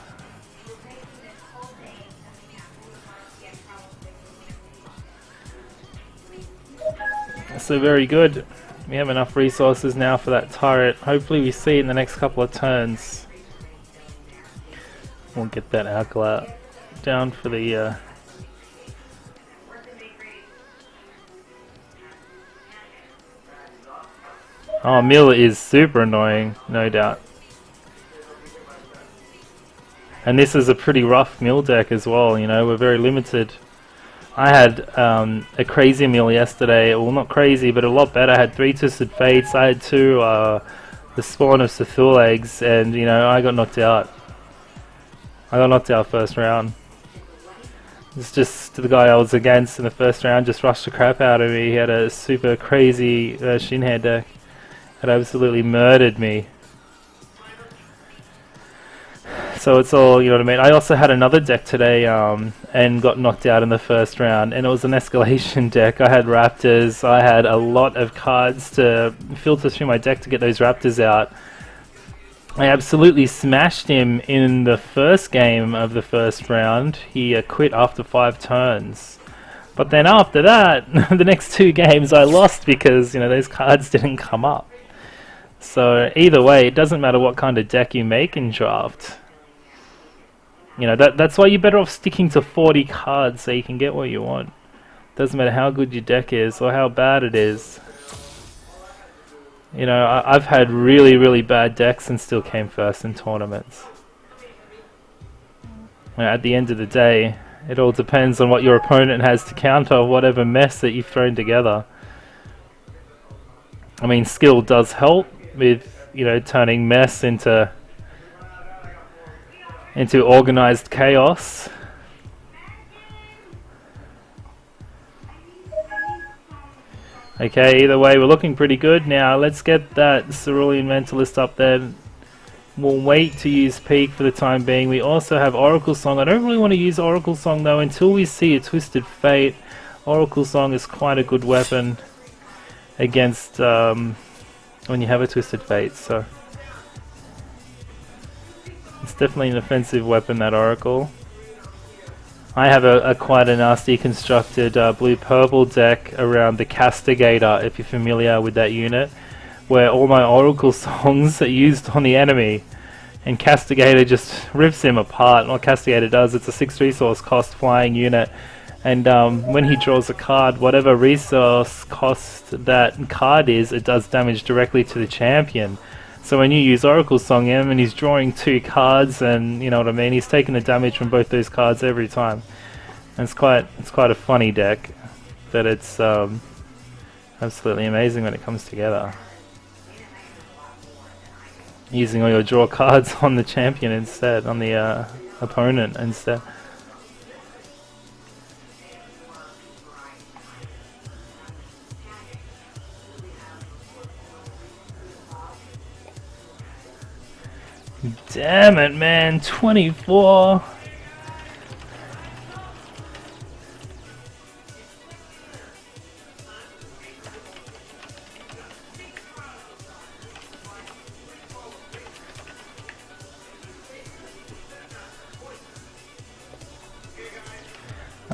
So very good. We have enough resources now for that turret. Hopefully we see it in the next couple of turns. We'll get that Alkala down for the oh, mill is super annoying, no doubt. And this is a pretty rough mill deck as well, you know, we're very limited. I had a crazy mill yesterday, well not crazy, but a lot better. I had 3 Twisted Fates, I had 2 the Spawn of Cthulhu eggs, and you know, I got knocked out. I got knocked out first round. It's just the guy I was against in the first round just rushed the crap out of me. He had a super crazy Shinhead deck. It absolutely murdered me. So it's all, you know what I mean. I also had another deck today and got knocked out in the first round, and it was an escalation deck. I had Raptors. I had a lot of cards to filter through my deck to get those Raptors out. I absolutely smashed him in the first game of the first round. He quit after 5 turns. But then after that, the next 2 games I lost because, you know, those cards didn't come up. So either way, it doesn't matter what kind of deck you make in draft. You know, that's why you're better off sticking to 40 cards so you can get what you want. Doesn't matter how good your deck is or how bad it is. You know, I've had really, really bad decks and still came first in tournaments. At the end of the day, it all depends on what your opponent has to counter whatever mess that you've thrown together. I mean, skill does help with, you know, turning mess into organized chaos. Okay, either way, we're looking pretty good. Now, let's get that Cerulean Mentalist up there. We'll wait to use Peak for the time being. We also have Oracle Song. I don't really want to use Oracle Song, though, until we see a Twisted Fate. Oracle Song is quite a good weapon against when you have a Twisted Fate, so it's definitely an offensive weapon, that Oracle. I have a quite a nasty constructed blue-purple deck around the Castigator, if you're familiar with that unit, where all my Oracle Songs are used on the enemy, and Castigator just rips him apart. And what Castigator does, it's a 6 resource cost flying unit, and when he draws a card, whatever resource cost that card is, it does damage directly to the champion. So when you use Oracle Song him and he's drawing 2 cards, and you know what I mean, he's taking the damage from both those cards every time. And it's quite a funny deck, but it's absolutely amazing when it comes together. Using all your draw cards on the champion instead, on the opponent instead. Damn it, man, 24.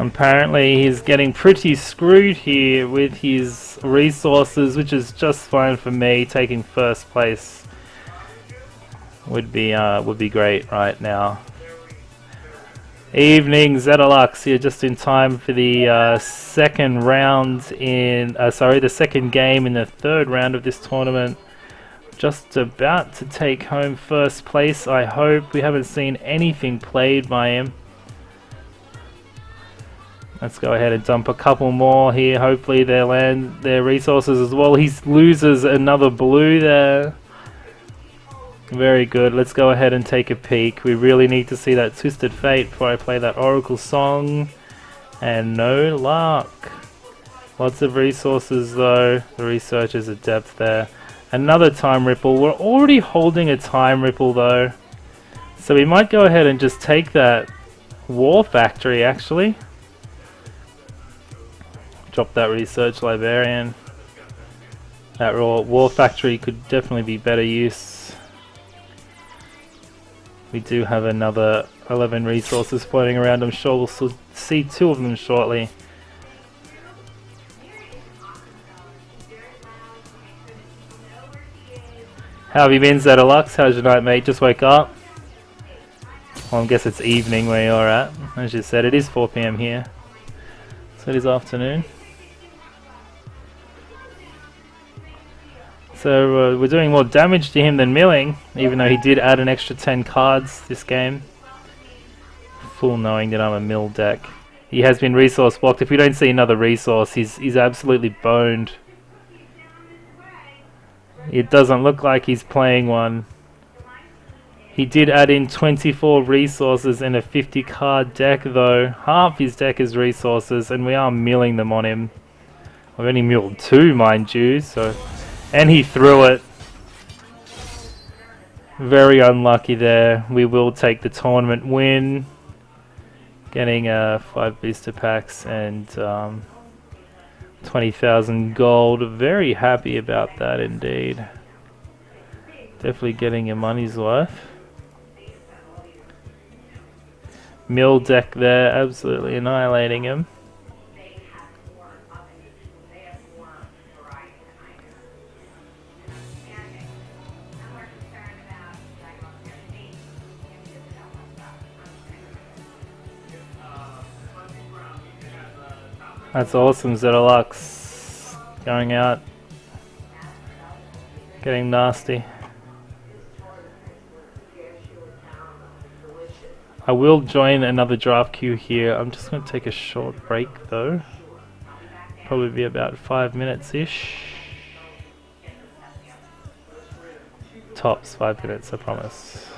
Apparently he's getting pretty screwed here with his resources, which is just fine for me. Taking first place would be great right now. Evening, Zetalux here, just in time for the second round in the second game in the third round of this tournament. Just about to take home first place, I hope. We haven't seen anything played by him. Let's go ahead and dump a couple more here. Hopefully they'll land their resources as well. He loses another blue there. Very good. Let's go ahead and take a peek. We really need to see that Twisted Fate before I play that Oracle song. And no luck. Lots of resources though. The researchers at depth there. Another time ripple. We're already holding a time ripple though. So we might go ahead and just take that War Factory actually. Drop that Research Librarian. That War Factory could definitely be better use. We do have another 11 resources floating around. I'm sure we'll see 2 of them shortly. How have you been, Zetalux? How's your night, mate? Just woke up? Well, I guess it's evening where you're at. As you said, it is 4 PM here. So it is afternoon. So we're doing more damage to him than milling, even though he did add an extra 10 cards this game. Full knowing that I'm a mill deck. He has been resource blocked. If we don't see another resource, he's absolutely boned. It doesn't look like he's playing one. He did add in 24 resources in a 50 card deck though. Half his deck is resources and we are milling them on him. I've only milled 2 mind you, so... And he threw it. Very unlucky there. We will take the tournament win. Getting 5 booster packs and 20,000 gold. Very happy about that indeed. Definitely getting your money's worth. Mill deck there, absolutely annihilating him. That's awesome, Zetalux. Going out. Getting nasty. I will join another draft queue here. I'm just going to take a short break though. Probably be about 5 minutes-ish. Tops 5 minutes, I promise.